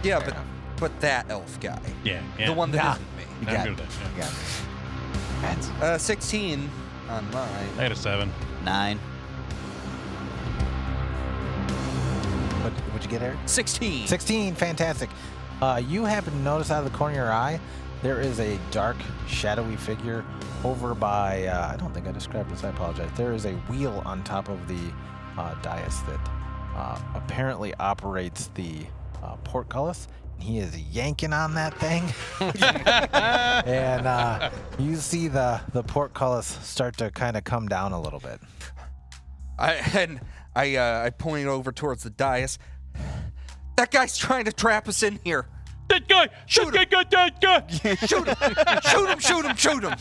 Yeah, Fair but that elf guy, Yeah. the one that Yeah. not me. You I'm got good it. with that. You Yeah. got it. 16 on mine. I had a 7. 9. What'd you get, Eric? 16. 16. Fantastic. You happen to notice out of the corner of your eye, there is a dark, shadowy figure over by. I don't think I described this. I apologize. There is a wheel on top of the dais that apparently operates the portcullis. He is yanking on that thing, and you see the portcullis start to kind of come down a little bit. I point over towards the dais. That guy's trying to trap us in here. That guy! Shoot that guy! That guy! Shoot him! Shoot him! Shoot him! Shoot him!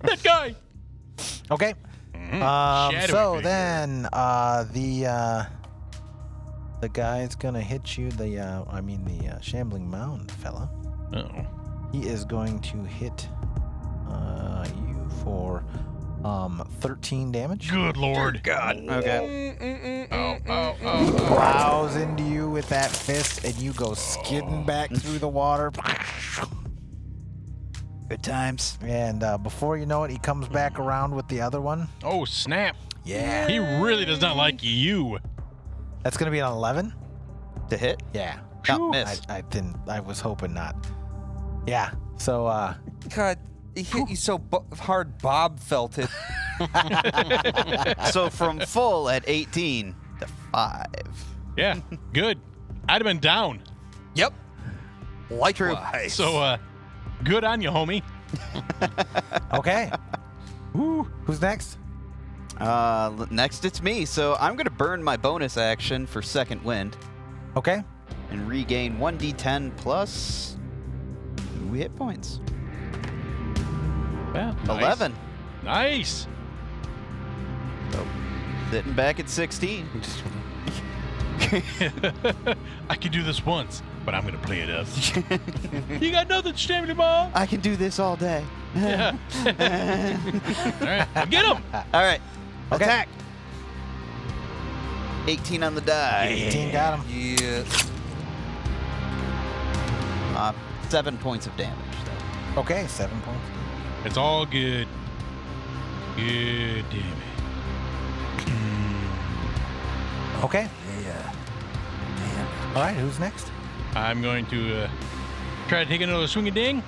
That guy! Okay. Shadowy So figure. then the guy's gonna hit you. The shambling mound fella. Uh-oh. He is going to hit you for 13 damage. Good Lord. God. Okay. Plows into you with that fist, and you go skidding back through the water. Good times. And before you know it, he comes back around with the other one. Oh, snap. Yeah. He really does not like you. That's gonna be an 11. To hit? Yeah. Not miss. I didn't. I was hoping not. Yeah. So God, he hit you so hard, Bob felt it. So from full at 18 to 5. Yeah, good. I'd have been down. Yep. Likewise. So, good on you, homie. okay. Woo. Who's next? Next it's me, so I'm gonna burn my bonus action for second wind Okay. and regain 1d10 plus 2 hit points. Well, Nice. 11. Nice. So sitting back at 16. I could do this once, but I'm going to play it up. You got nothing, Stammy Bob? I can do this all day. Yeah. All right, well, get him. All right. Okay. Attack. 18 on the die. 18 got him. Yeah. 7 points of damage. Though. Okay, 7 points. It's all good. Good damn Okay. Yeah. All right. Who's next? I'm going to try to take another swing and ding.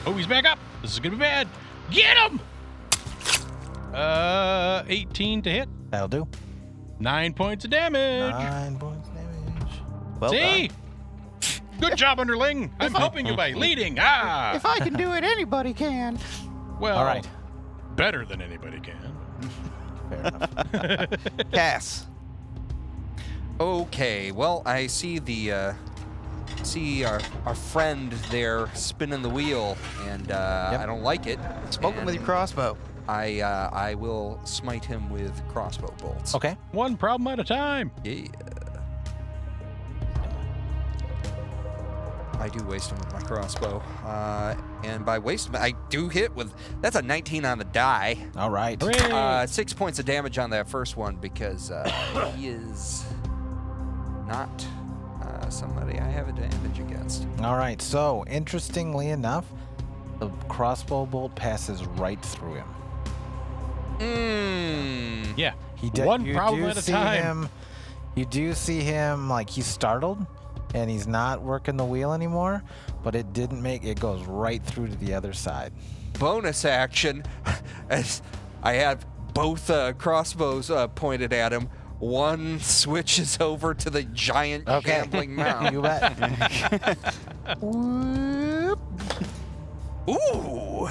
Oh, he's back up. This is going to be bad. Get him! 18 to hit. That'll do. 9 points of damage. 9 points damage. Well See? done. Good job, underling. I'm helping you by leading. Ah. If I can do it, anybody can. Well, All right. better than anybody can. Fair enough. Cass. Okay. Well, I see our friend there spinning the wheel, and I don't like it. Smoke him with your crossbow. I will smite him with crossbow bolts. Okay. One problem at a time. Yeah. I do waste him with my crossbow. And by waste him, I do hit with... That's a 19 on the die. All right. Hooray! 6 points of damage on that first one because he is not somebody I have advantage against. All right. So, interestingly enough, the crossbow bolt passes right through him. Yeah. You problem do at a see time. You do see him, like, he's startled, and he's not working the wheel anymore, but it didn't make... It goes right through to the other side. Bonus action, as I have both crossbows pointed at him. One switches over to the giant shambling mound. You bet. Whoop. Ooh,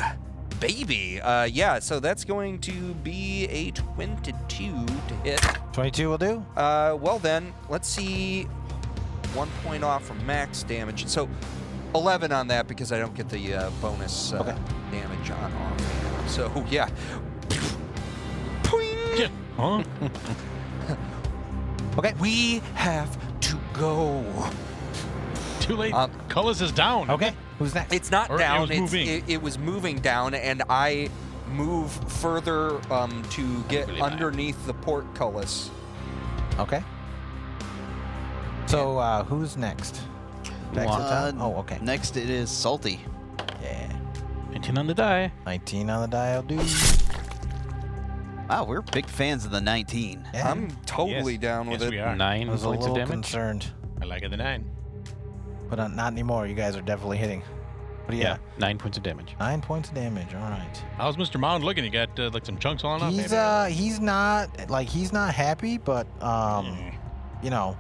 baby. Yeah, so that's going to be a 22 to hit. 22 will do. Well then, let's see. 1 point off from max damage. So 11 on that because I don't get the bonus damage on off. So yeah. Poing! Huh? Okay. We have to go. Too late. Cullis is down. Okay. Who's next? It's not Or it down. was moving. It was moving down, and I move further to get Really high. underneath the portcullis. Okay. So, who's next? Back to the top? Oh, okay. Next it is Salty. Yeah. 19 on the die. 19 on the dial, dude. Wow, we're big fans of the 19. Yeah. I'm totally Yes. down with Yes, it. we are. 9 I was a points of little damage. concerned, I like it the 9. but not anymore. You guys are definitely hitting. But yeah, 9 points of damage. 9 points of damage. All right. How's Mr. Mound looking? You got like some chunks on off? He's not happy, but you know,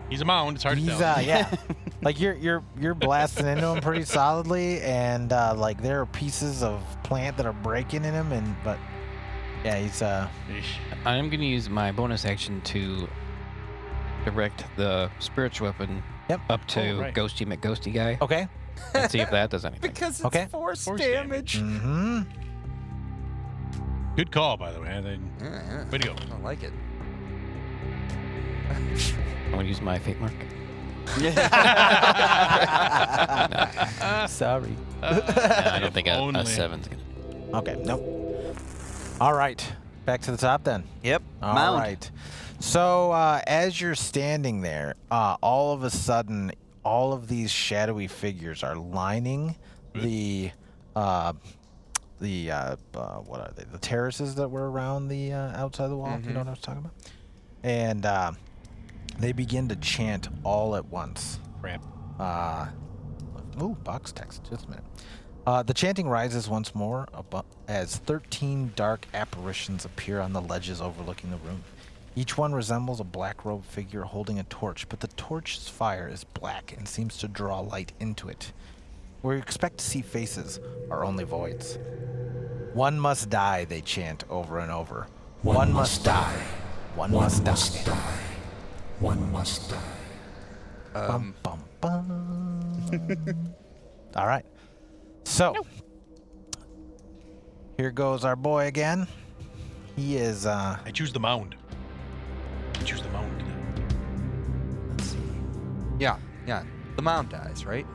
He's a mound. It's hard to he's tell. yeah. Like you're blasting into him pretty solidly, and like there are pieces of plant that are breaking in him, but yeah, he's Eesh. I'm going to use my bonus action to direct the spiritual weapon up to Oh, right. Ghosty McGhosty guy okay. and see if that does anything. Because it's Okay. force Force damage. Mm-hmm. Good call, by the way. Yeah, Way to go. I like it. I'm going to use my fate mark. Sorry. No, I don't think a Only. 7's going to. Okay. Nope. All right. Back to the top then. Yep. All Mound. right. So as you're standing there, all of a sudden, all of these shadowy figures are lining the what are they? The terraces that were around the outside the wall. You know what I was talking about? And they begin to chant all at once. Crap. Ooh, box text. Just a minute. The chanting rises once more as 13 dark apparitions appear on the ledges overlooking the room. Each one resembles a black-robed figure holding a torch, but the torch's fire is black and seems to draw light into it. Where you expect to see faces are only voids. One must die, they chant over and over. One must die. One must die. One must die. Bum, bum, bum. All right. So, here goes our boy again. He is, I choose the mound. I choose the mound. let's see. Yeah. The mound dies, right?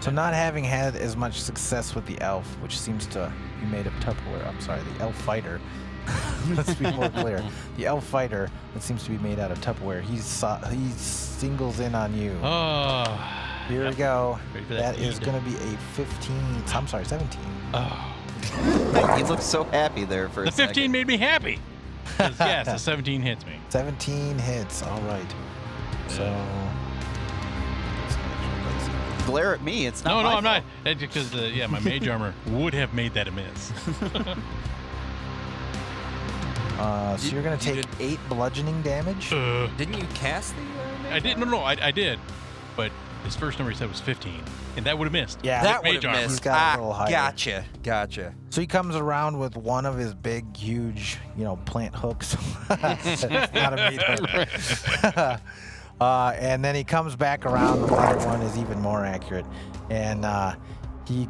So not having had as much success with the elf, which seems to be made of Tupperware. I'm sorry, the elf fighter. Let's be more clear. The elf fighter that seems to be made out of Tupperware. He singles in on you. Oh. Here we go. Ready for That that is lead. going to be a 15. I'm sorry, 17. Oh. He looked so happy there for a The 15 second. made me happy. 'Cause, yes, the 17 hits me. 17 hits. All right. So. Glare at me. It's not No, my I'm not. fault. That's because my mage armor would have made that a miss. So you're going to You take 8 bludgeoning damage. Didn't you cast the? I did. No, I did. But his first number he said was 15, and that would have missed. Yeah. That mage would have armor. He's missed. got a little higher. Gotcha. So he comes around with one of his big, huge, plant hooks. It's not a meat hook. And then he comes back around. The other one is even more accurate. And he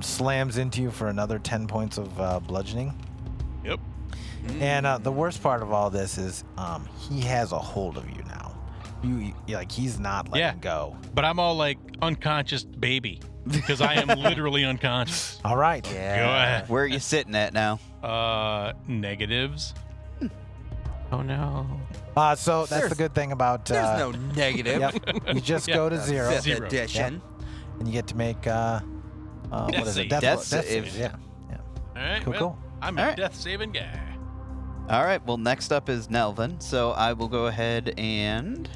slams into you for another 10 points of bludgeoning. Yep. And the worst part of all this is he has a hold of you now. Like he's not letting go. But I'm all like unconscious baby because I am literally unconscious. All right. Go ahead. Where are you sitting at now? Negatives. Oh no. So that's the good thing about. There's no negative. Yep. You just go to 0, Fifth Zero. edition. and you get to make what is it? save. Death save. save. Yeah. All right. Cool. well, Cool. I'm All a right. death saving guy. All right. Well, next up is Nelvin. So I will go ahead and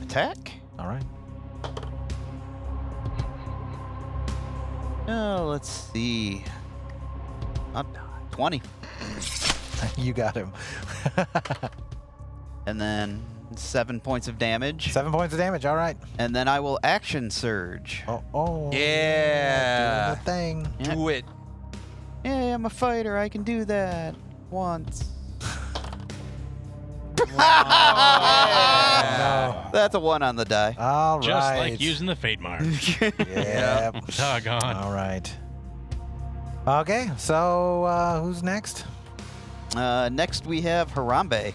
attack. All right. Oh, let's see. 20. You got him. And then 7 points of damage. 7 points of damage. All right. And then I will action surge. Oh. Yeah. Doing the thing. Yeah. Do it. Hey, I'm a fighter. I can do that once. No. That's a 1 on the die. All right. Just like using the fate mark. Yep. Doggone. All right. Okay. So who's next? Next we have Harambe.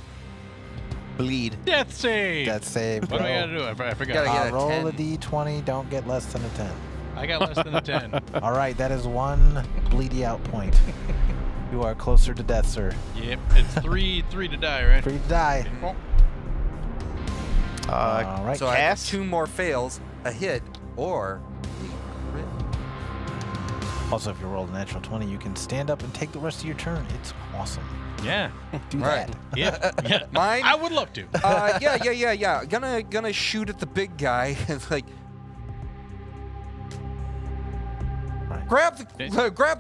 Bleed. Death save. Death save. What do I Roll. gotta do? I forgot. Gotta get a roll 10. a d20. Don't get less than a 10. I got less than a 10. All right. That is 1 bleedy out point. You are closer to death, sir. Yep. It's three to die, right? 3 to die. All right. So I have cast. 2 more fails, a hit, or a crit. Also, if you roll a natural 20, you can stand up and take the rest of your turn. It's awesome. Yeah. Do Right. that. Yeah. Mine? I would love to. Yeah. Gonna shoot at the big guy. It's like Right. grab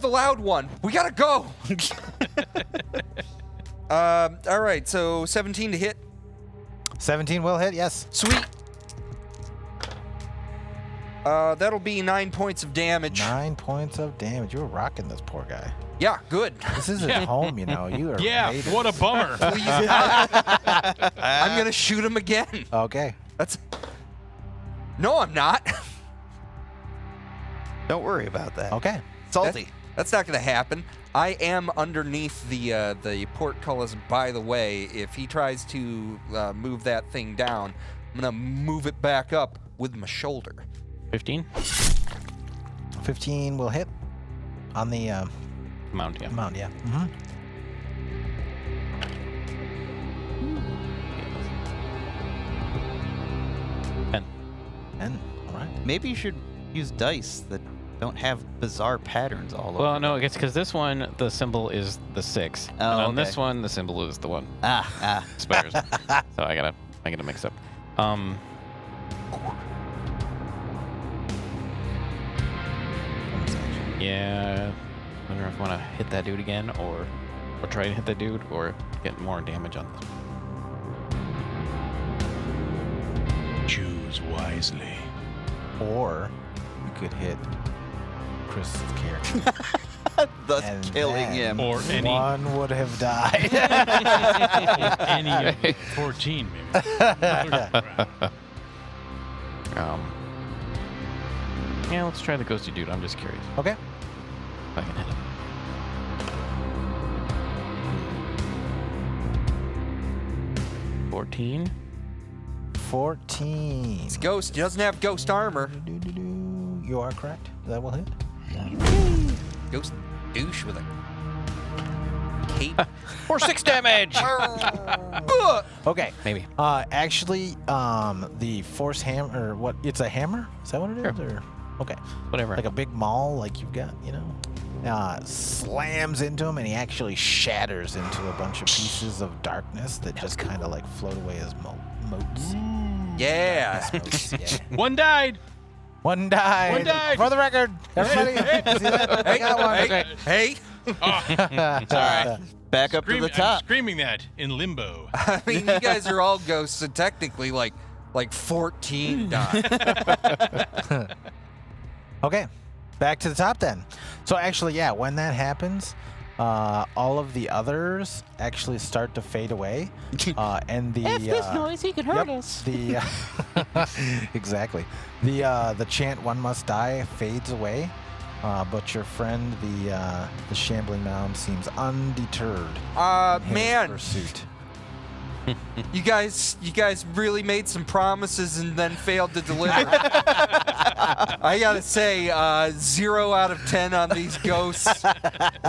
the loud one. We gotta go. All right. So 17 to hit. 17 will hit. Yes. Sweet. That'll be 9 points of damage. 9 points of damage. You're rocking this poor guy. Yeah, good. This is his home, you know. You are. Yeah. made it. What a bummer. Please not. I'm gonna shoot him again. Okay. That's. No, I'm not. Don't worry about that. Okay. Salty. That's not gonna happen. I am underneath the portcullis. By the way, if he tries to move that thing down, I'm gonna move it back up with my shoulder. 15? 15 will hit on the Mount, yeah. mount. Yeah. Mm-hmm. Ten. 10. All right. Maybe you should use dice that don't have bizarre patterns all over. Well, no, it's because this one, the symbol is the 6. Oh, and on okay. this one, the symbol is the 1. Ah. Spiders. So I gotta mix up. Yeah. I wonder if I want to hit that dude again, or try to hit that dude, or get more damage on this. Choose wisely. Or you could hit Chris's character. Thus And killing then him. Or any One would have died. any of the 14, maybe. Yeah, let's try the ghosty dude. I'm just curious Okay. if I can hit him. $14. 14. It's Ghost. He doesn't have ghost armor. Do-do-do-do. You are correct. That will hit. Ghost douche with a cape. For 6 damage! Okay. Maybe. Actually, the force hammer, or what? It's a hammer? Is that what it is? Sure. Or okay. Whatever. Like a big maul, like you've got, you know. Slams into him, and he actually shatters into a bunch of pieces of darkness that just kind of like float away as motes. Yeah. Motes, yeah. One died. One died. One died. For the record, everybody. See that? I got one. Hey. Sorry. Back up to the I'm top. screaming that in limbo. I mean, you guys are all ghosts, so technically, like 14 died. Okay, back to the top then. So actually, yeah, when that happens, all of the others actually start to fade away, and the noise, he can hurt us. The exactly the chant "One Must Die" fades away, But your friend, the shambling mound, seems undeterred in his Man, pursuit. you guys really made some promises and then failed to deliver. I gotta say, 0 out of 10 on these ghosts.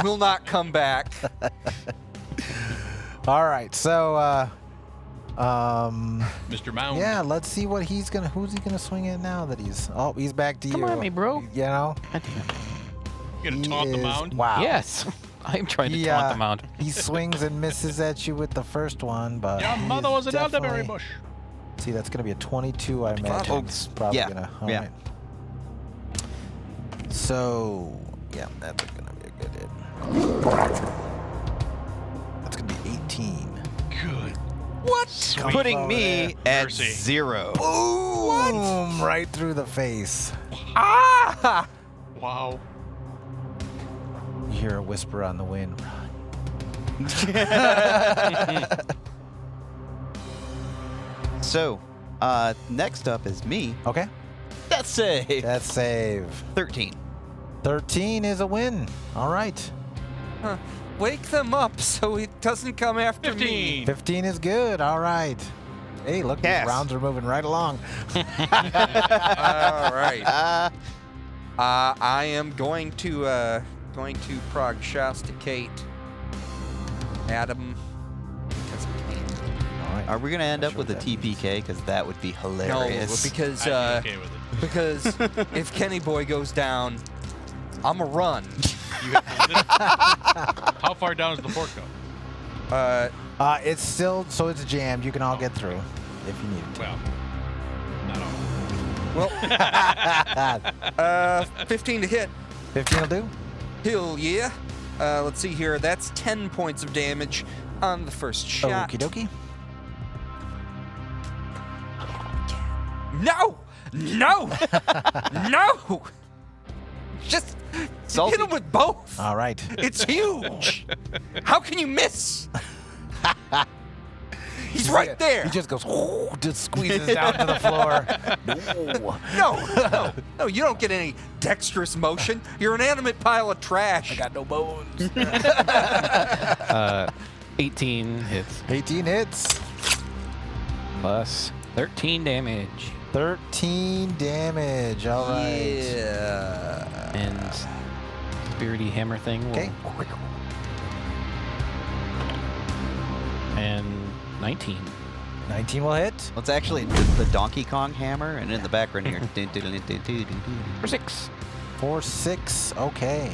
Will not come back. All right, so Mr. Mound. yeah, let's see what who's he gonna swing at now that he's back to you. Come at me, bro. You know, God damn it. You gonna he taunt the is- mound? Wow. Yes. I'm trying to He, taunt the mound. He swings and misses at you with the first one, but Your he mother is was an elderberry definitely- bush. See, that's gonna be a 22, I imagine. Oh, It's probably yeah, gonna. All yeah. right. So, yeah, that's gonna be a good hit. That's gonna be 18. Good. What? Putting over me there. at Mercy. 0. Boom! Right through the face. Ah! Wow. You hear a whisper on the wind. So, next up is me. Okay, That's save. that's save. 13. 13 is a win. All right. Huh. Wake them up so he doesn't come after me. 15. 15 is good. All right. Hey, look, these Yes. rounds are moving right along. All right. I am going to prognosticate Adam because I can. All right. Are we going to end Not up sure with a what that means. TPK? Because that would be No, hilarious. because I'd be okay with it. because if Kenny Boy goes down, I'm a run. How far down does the fort go? It's still, so it's jammed. You can all get through if you need Well, not all. Well, 15 to hit. 15 will do. Hell yeah. Let's see here. That's 10 points of damage on the first shot. Okie dokie. No! No! No! Just Salty. hit him with both. All right. It's huge. How can you miss? He's right there. He just goes, just squeezes down to the floor. No, you don't get any dexterous motion. You're an animate pile of trash. I got no bones. 18 hits 18 hits. plus 13 damage. 13 damage. All right. Yeah. And spirity hammer thing will. Okay. And 19. 19 will hit. Well, it's actually the Donkey Kong hammer, and in the background here. For 6. For 6. Okay.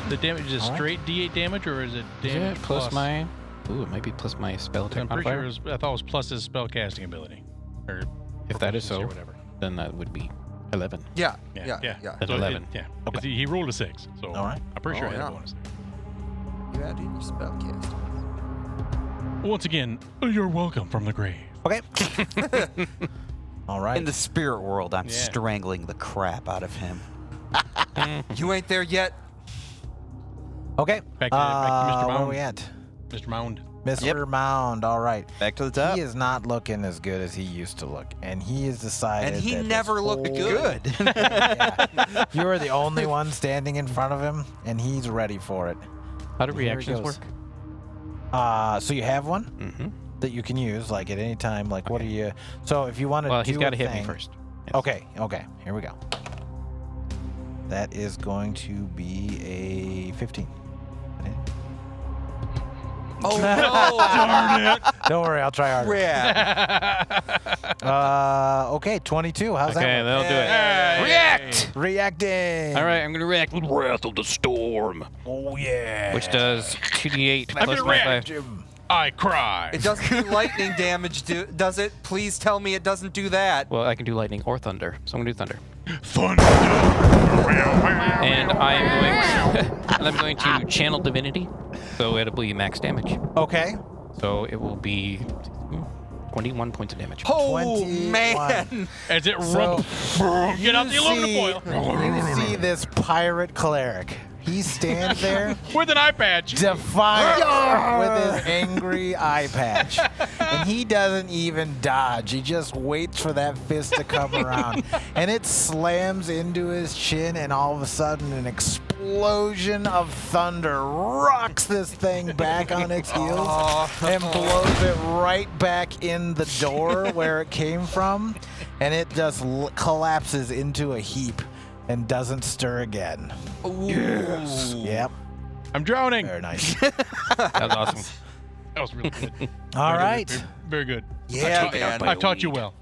The damage is All right. straight D8 damage, or is it Is damage it plus my. Ooh, it might be plus my spell attack I'm pretty sure modifier. I thought it was plus his spell casting ability, or If that is proficiency so, or whatever. then that would be 11. Yeah. Yeah. That's So 11. yeah. Okay. 'Cause he rolled a 6, so All right. I'm pretty sure Oh, I had yeah. a bonus. You add in your spell casting. Once again, you're welcome from the grave. Okay. All right. In the spirit world, I'm Yeah. strangling the crap out of him. You ain't there yet. Okay. Back to Mr. Where are Mound. we at? Mr. Mound. Mr. Mound. All right. Back to the top. He is not looking as good as he used to look, and he has decided. And he that this never looked whole- good. Yeah. You are the only one standing in front of him, and he's ready for it. How do Here he reactions goes. work? So you have one Mm-hmm. that you can use, like at any time. Like, what are you? So if you want to, Well, do he's got to a hit me thing- first. Yes. Okay. Okay. Here we go. That is going to be a 15. Oh no! Don't worry, I'll try harder. Crap. Okay, 22. How's Okay, that? that'll do it. Hey. React! Reacting. All right, I'm going to react with Wrath of the Storm, Oh yeah. which does 2d8 Let plus me my react. 5. I cry. It doesn't do lightning damage, does it? Please tell me it doesn't do that. Well, I can do lightning or thunder, so I'm going to do thunder. Thunder. And I'm going to channel divinity, so it'll be max damage. Okay. So it will be 21 points of damage. Oh 21. man! As it So, rump. Get out the aluminum foil. You see this pirate cleric. He stands there With an eye patch. defiant with his angry eye patch. And he doesn't even dodge. He just waits for that fist to come around. And it slams into his chin, and all of a sudden an explosion of thunder rocks this thing back on its heels and blows it right back in the door where it came from. And it just collapses into a heap and doesn't stir again. Yes. Yep. I'm drowning. Very nice. That was awesome. That was really good. All right. Very good. Yeah, man. I taught you well.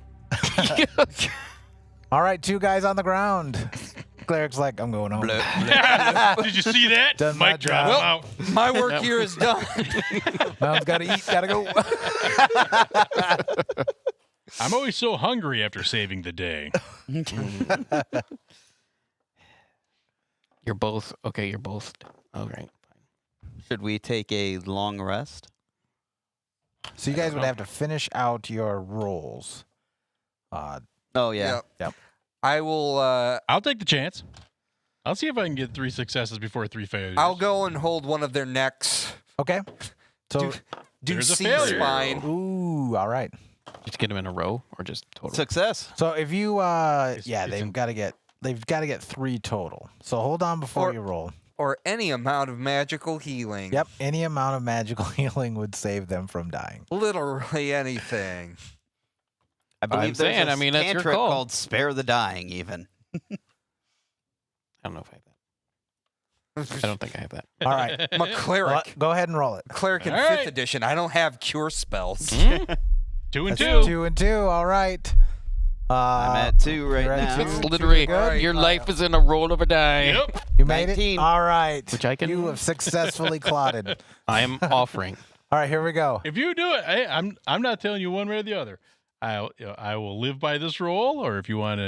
All right, 2 guys on the ground. Cleric's like, I'm going home. Did you see that? Done my Mic drop. job. Out. My work here is done. Mom's got to eat, got to go. I'm always so hungry after saving the day. You're both okay. You're both all right. Should we take a long rest? So you guys would have to finish out your rolls. Oh, yeah. Yep. I will. I'll take the chance. I'll see if I can get 3 successes before 3 failures. I'll go and hold one of their necks. Okay. So, Do There's a C failure. spine. ooh, all right. Just get them in a row or just total. Success. So if you, It's they've got to get 3 total. So hold on before Or- you roll. Or any amount of magical healing. Yep. Any amount of magical healing would save them from dying. Literally anything. I believe I'm saying, there's a I mean, that's your cantrip call. called Spare the Dying, even. I don't know if I have that. I don't think I have that. All right. I'm a cleric. Go ahead and roll it. Cleric in All 5th right. edition. I don't have cure spells. 2 and That's 2. 2 and 2. All right. I'm at 2 right you're at now. 2. It's literally good. your life is in a roll of a die. Yep. You made 19. it? All right. Which I can- You have successfully clotted. I am offering. All right, here we go. If you do it, I'm not telling you one way or the other. I will live by this roll, or if you want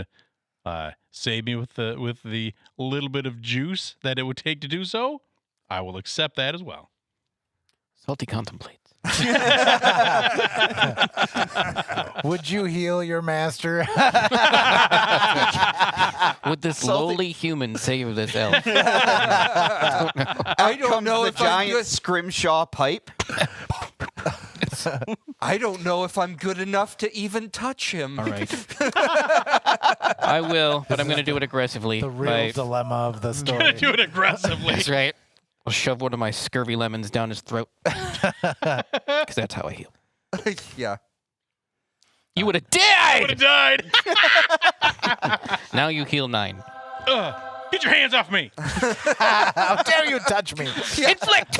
to save me with the little bit of juice that it would take to do so, I will accept that as well. Salty contemplates. Would you heal your master? Would this Salty- lowly human save this elf? I don't Comes know the if I'm giant good. scrimshaw pipe. I don't know if I'm good enough to even touch him. All right. I will, but I'm going to do it aggressively. The real by- dilemma of the I'm gonna story. do it aggressively. That's right. I'll shove one of my scurvy lemons down his throat. Because that's how I heal. Yeah. You would have Would died! have died. Now you heal 9. Get your hands off me. How dare you touch me? Inflict!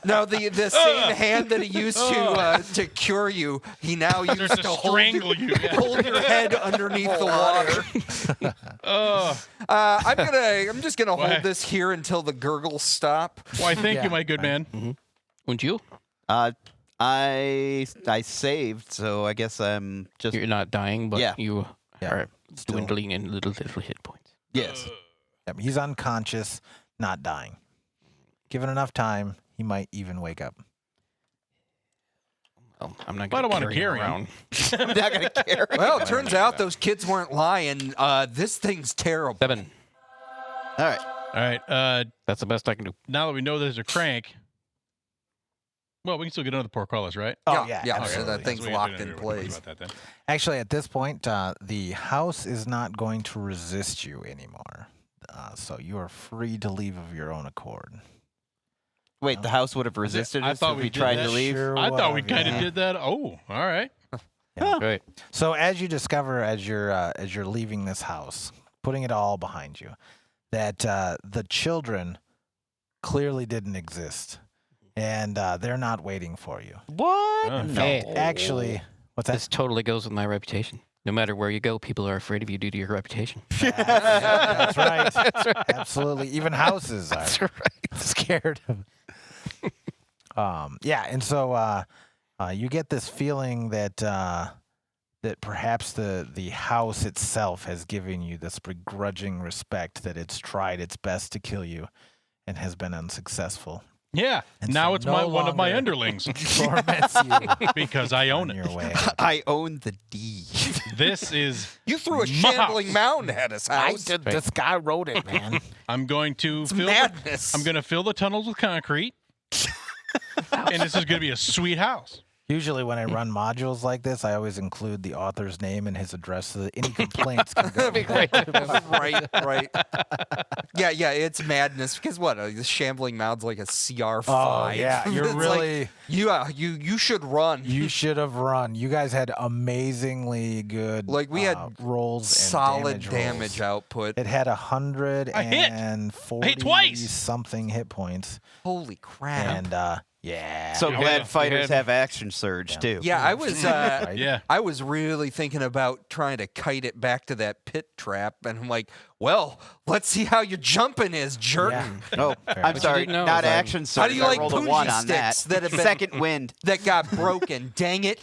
No, the same hand that he used to cure you, he now There's used to to strangle you. hold your head underneath the water. I'm just gonna Why? hold this here until the gurgles stop. Why, thank Yeah. you, my good man. Wouldn't you? I saved, so I guess I'm just You're not dying, but Yeah. you Yeah. are dwindling in little hit points. yes. Yep, he's unconscious, not dying. Given enough time, he might even wake up. Well, I'm not I going don't to wanna carry carry him him. around. I'm not gonna care. Well, it turns out those kids weren't lying. This thing's terrible. 7. All right. All right. That's the best I can do. Now that we know there's a crank, well, we can still get another portcullis, right? Oh, yeah, yeah, so absolutely. that thing's So we can locked do in it. Don't worry place. about that then. Actually, at this point, the house is not going to resist you anymore. So you are free to leave of your own accord. Wait, the house would have resisted I us thought if we we did tried that. to leave. Sure I thought we would, kind of yeah. did that. Oh, all right. Right. So as you discover, as you're leaving this house, putting it all behind you, that the children clearly didn't exist, and they're not waiting for you. What? Oh. Hey. Actually, what's that? This totally goes with my reputation. No matter where you go, people are afraid of you due to your reputation. That's right. Absolutely. Even houses are scared of. Yeah, and so you get this feeling that that perhaps the house itself has given you this begrudging respect, that it's tried its best to kill you and has been unsuccessful. Yeah. And Now so it's no one of my longer underlings torments you because I own on it. your way. I own the D. This is You threw a my shambling house. mound at his house. This guy wrote it, man. I'm going to It's fill. madness. I'm going to fill the tunnels with concrete, and this is going to be a sweet house. Usually when I run modules like this, I always include the author's name and his address so that any complaints can go. right. Yeah, it's madness because what? The shambling mound's like a CR5. Oh, yeah, you're It's like, really... you should run. You should have run. You guys had amazingly good Like, we had rolls and solid damage rolls. output. It had I hit 140 twice. something hit points. Holy crap. And yeah. So Yeah. glad Yeah. fighters Yeah. have action surge too. yeah, I was Right? Yeah. I was really thinking about trying to kite it back to that pit trap, and I'm like, well, let's see how your jumping is, jerk. Yeah. Oh, Fair I'm enough. sorry, didn't know not is I'm- action surge. How do you I like rolled a bougie 1 on that. sticks that have been- Second wind. That got broken. Dang it.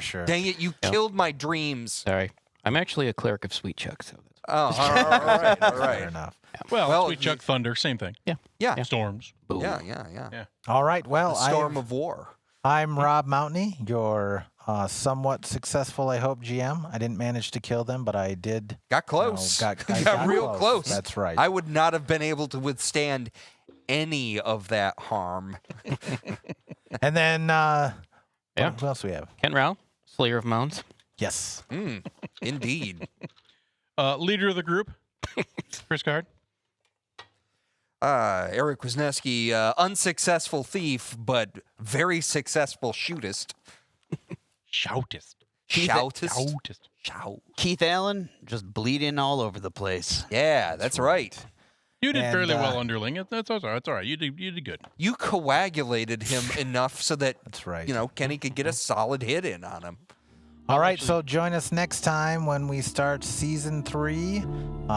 Sure. Dang it, you killed my dreams. Sorry. I'm actually a cleric of Sweet Chuck, so that's Oh, all right. Fair enough. Well, Well, Sweet Chuck Thunder, same thing. Yeah. Storms. boom. Yeah. All right. A Well, storm of war. I'm Rob Mountney, your somewhat successful, I hope, GM. I didn't manage to kill them, but I did. Got close. I got real close. That's right. I would not have been able to withstand any of that harm. And then, Yeah. what else we have? Ken Rao, Slayer of Mounds. Yes. Indeed. Leader of the group, Chris Card. Eric Wisniewski, unsuccessful thief, but very successful shootist. Shoutist. Shoutist. Shoutist. Shout. Keith Allen just bleeding all over the place. Yeah, that's right. You did And, fairly well, underling. That's all right. That's all right. You did good. You coagulated him enough so that, That's right. Kenny could get a solid hit in on him. All right, so join us next time when we start season 3,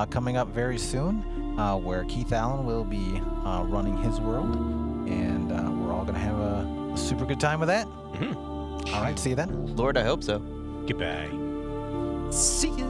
coming up very soon, where Keith Allen will be running his world, and we're all going to have a super good time with that. Mm-hmm. All right, see you then. Lord, I hope so. Goodbye. See ya.